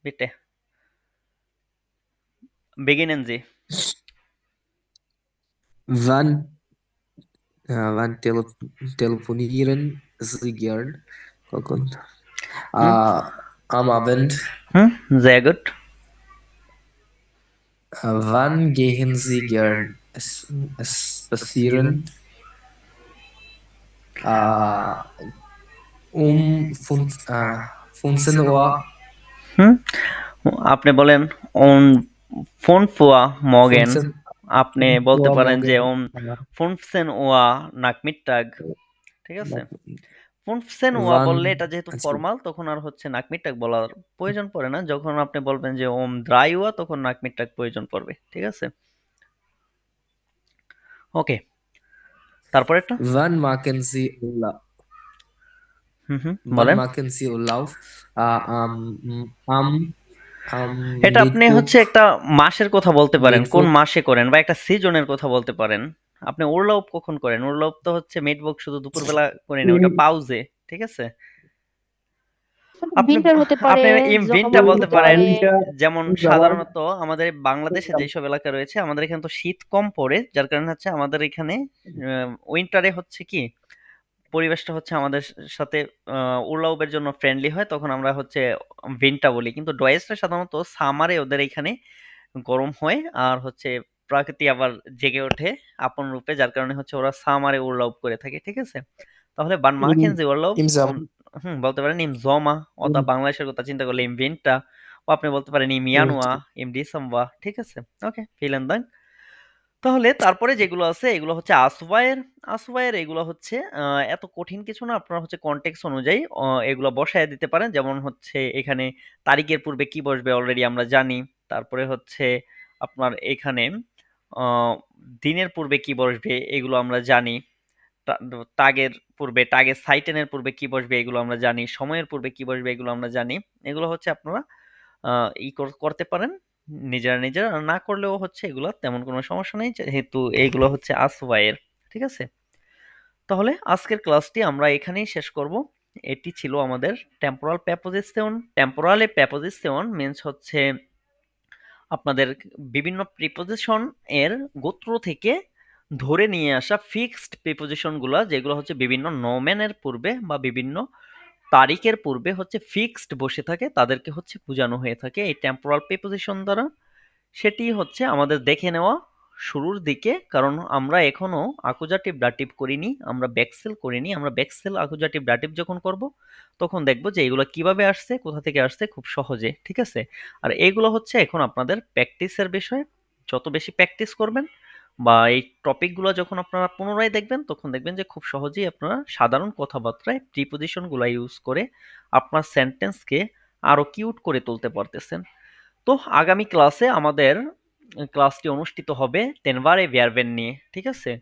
বিটে বেগিনেন জি। Wann, wann telefonieren Sie gern? কখন? Am Abend. sehr gut। Wann gehen Sie gern spazieren? Um 15 Uhr. আপনি বলেন ওম ফোন ফুয়া মগেন। 15 আপনি বলতে Uhr পারেন যে morgen. ওম ফুনফসেন ওয়া নাকমিটাগ। ঠিক আছে। ফুনফসেন ওয়া Wann, বললে এটা যেহেতু আচ্ছা, ফর্মাল, তখন আর হচ্ছে নাকমিটাগ বলার প্রয়োজন পড়ে না। যখন আপনি বলবেন যে ওম ড্রাই ওয়া, তখন নাকমিটাগ প্রয়োজন পড়বে। ঠিক আছে। ওকে, তারপরেরটা wann machen Sie Urlaub? Wann বলেন। machen Sie Urlaub? Am, am, am এটা আপনি Mittwoch, হচ্ছে একটা মাসের কথা বলতে পারেন, কোন Mittwoch, মাসে করেন, বা একটা সিজনের কথা বলতে পারেন। আপনি উরলাউপ কখন করেন? উরলাউপ তো হচ্ছে মিটবক শুধু দুপুরবেলা করেন, ওটা পাউজে। ঠিক আছে। আপনি উইন্টার হতে পারে, আপনি ইমভিনটা জমা বলতে হতে পারেন। পারে। যেমন সাধারণত আমাদের বাংলাদেশে যেসব এলাকা রয়েছে, আমাদের এখানে তো শীত কম পড়ে, যার কারণে হচ্ছে আমাদের এখানে উইন্টারে হচ্ছে কি পরিবেশটা হচ্ছে আমাদের সাথে উরলাউবের জন্য ফ্রেন্ডলি হয়, তখন আমরা হচ্ছে ভিনটা বলি। কিন্তু ডয়েসরা সাধারণত সামারে ওদের এখানে গরম হয়, আর হচ্ছে প্রকৃতি আবার জেগে ওঠে আপন রূপে, যার কারণে হচ্ছে ওরা সামারে উরলাউব করে থাকে। ঠিক আছে। তাহলে বান মাখেন যে উরলাউব im Sommer. বলতে পারেন ইম জমা, অথবা বাংলাদেশের কথা চিন্তা করলে ইম ভিনটা, ও আপনি বলতে পারেন ইম ইয়ানুয়া, ইম ডিসেম্বর। ঠিক আছে। ওকে, ফিলেন দান। তাহলে তারপরে যেগুলো আছে এগুলো হচ্ছে আসওয়ায়ের। আসওয়ায়ের এগুলো হচ্ছে এত কঠিন কিছু না, আপনারা হচ্ছে কনটেক্সট অনুযায়ী এগুলো বসায় দিতে পারেন। যেমন হচ্ছে এখানে তারিখের পূর্বে কি বসবে অলরেডি আমরা জানি। তারপরে হচ্ছে আপনার এখানে আহ, দিনের পূর্বে কি বসবে এগুলো আমরা জানি। টা- টাগের পূর্বে, টাগের সাইটেনের পূর্বে কি বসবে এগুলো আমরা জানি। সময়ের পূর্বে কি বসবে এগুলো আমরা জানি। এগুলো হচ্ছে আপনারা করতে পারেন নিজেরা নিজেরা, আর না করলেও হচ্ছে এগুলো তেমন কোনো সমস্যা নেই, যেহেতু এইগুলো হচ্ছে আসওয়ায়ের। ঠিক আছে। তাহলে আজকের ক্লাসটি আমরা এখানেই শেষ করব। এটি ছিল আমাদের temporal preposition. Temporal preposition means হচ্ছে আপনাদের বিভিন্ন প্রিপোজিশন এর গোত্র থেকে ধরে নিয়ে আসা ফিক্সড প্রিপোজিশন গুলা, যেগুলো হচ্ছে বিভিন্ন নোমেনের পূর্বে বা বিভিন্ন তারিখের পূর্বে হচ্ছে ফিক্সড বসে থাকে, তাদেরকে হচ্ছে বোঝানো হয়ে থাকে এই টেম্পোরাল প্রিপোজিশন দ্বারা। সেটি হচ্ছে আমাদের দেখে নেওয়া শুরুর দিকে, কারণ আমরা এখনো আকুজাটিভ ডাটিভ করিনি, আমরা ব্যাকসেল করিনি। আমরা ব্যাকসেল আকুজাটিভ ডাটিভ যখন করব, তখন দেখব যে এগুলো কিভাবে আসছে, কোথা থেকে আসছে, খুব সহজে। ঠিক আছে। আর এগুলো হচ্ছে এখন আপনাদের প্র্যাকটিসের বিষয়। যত বেশি প্র্যাকটিস করবেন বা এই টপিকগুলো যখন আপনারা পুনরায় দেখবেন তখন দেখবেন যে খুব সহজেই আপনারা সাধারণ কথাবার্তায় প্রিপোজিশনগুলো ইউজ করে আপনার সেন্টেন্সকে আরো কিউট করে তুলতে পারতেছেন। তো আগামী ক্লাসে আমাদের ক্লাসটি অনুষ্ঠিত হবে তেনভারে ভিয়ারবেন নিয়ে, ঠিক আছে?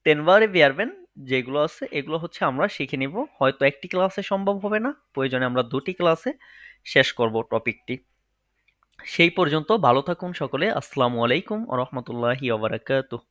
তেনভারে ভিয়ারবেন যেগুলো আছে এগুলো হচ্ছে আমরা শিখে নিব, হয়তো একটি ক্লাসে সম্ভব হবে না, প্রয়োজনে আমরা দুটি ক্লাসে শেষ করব টপিকটি। সেই পর্যন্ত ভালো থাকুন সকলে। আসসালামু আলাইকুম ওয়া রাহমাতুল্লাহি ওয়া বারাকাতুহু।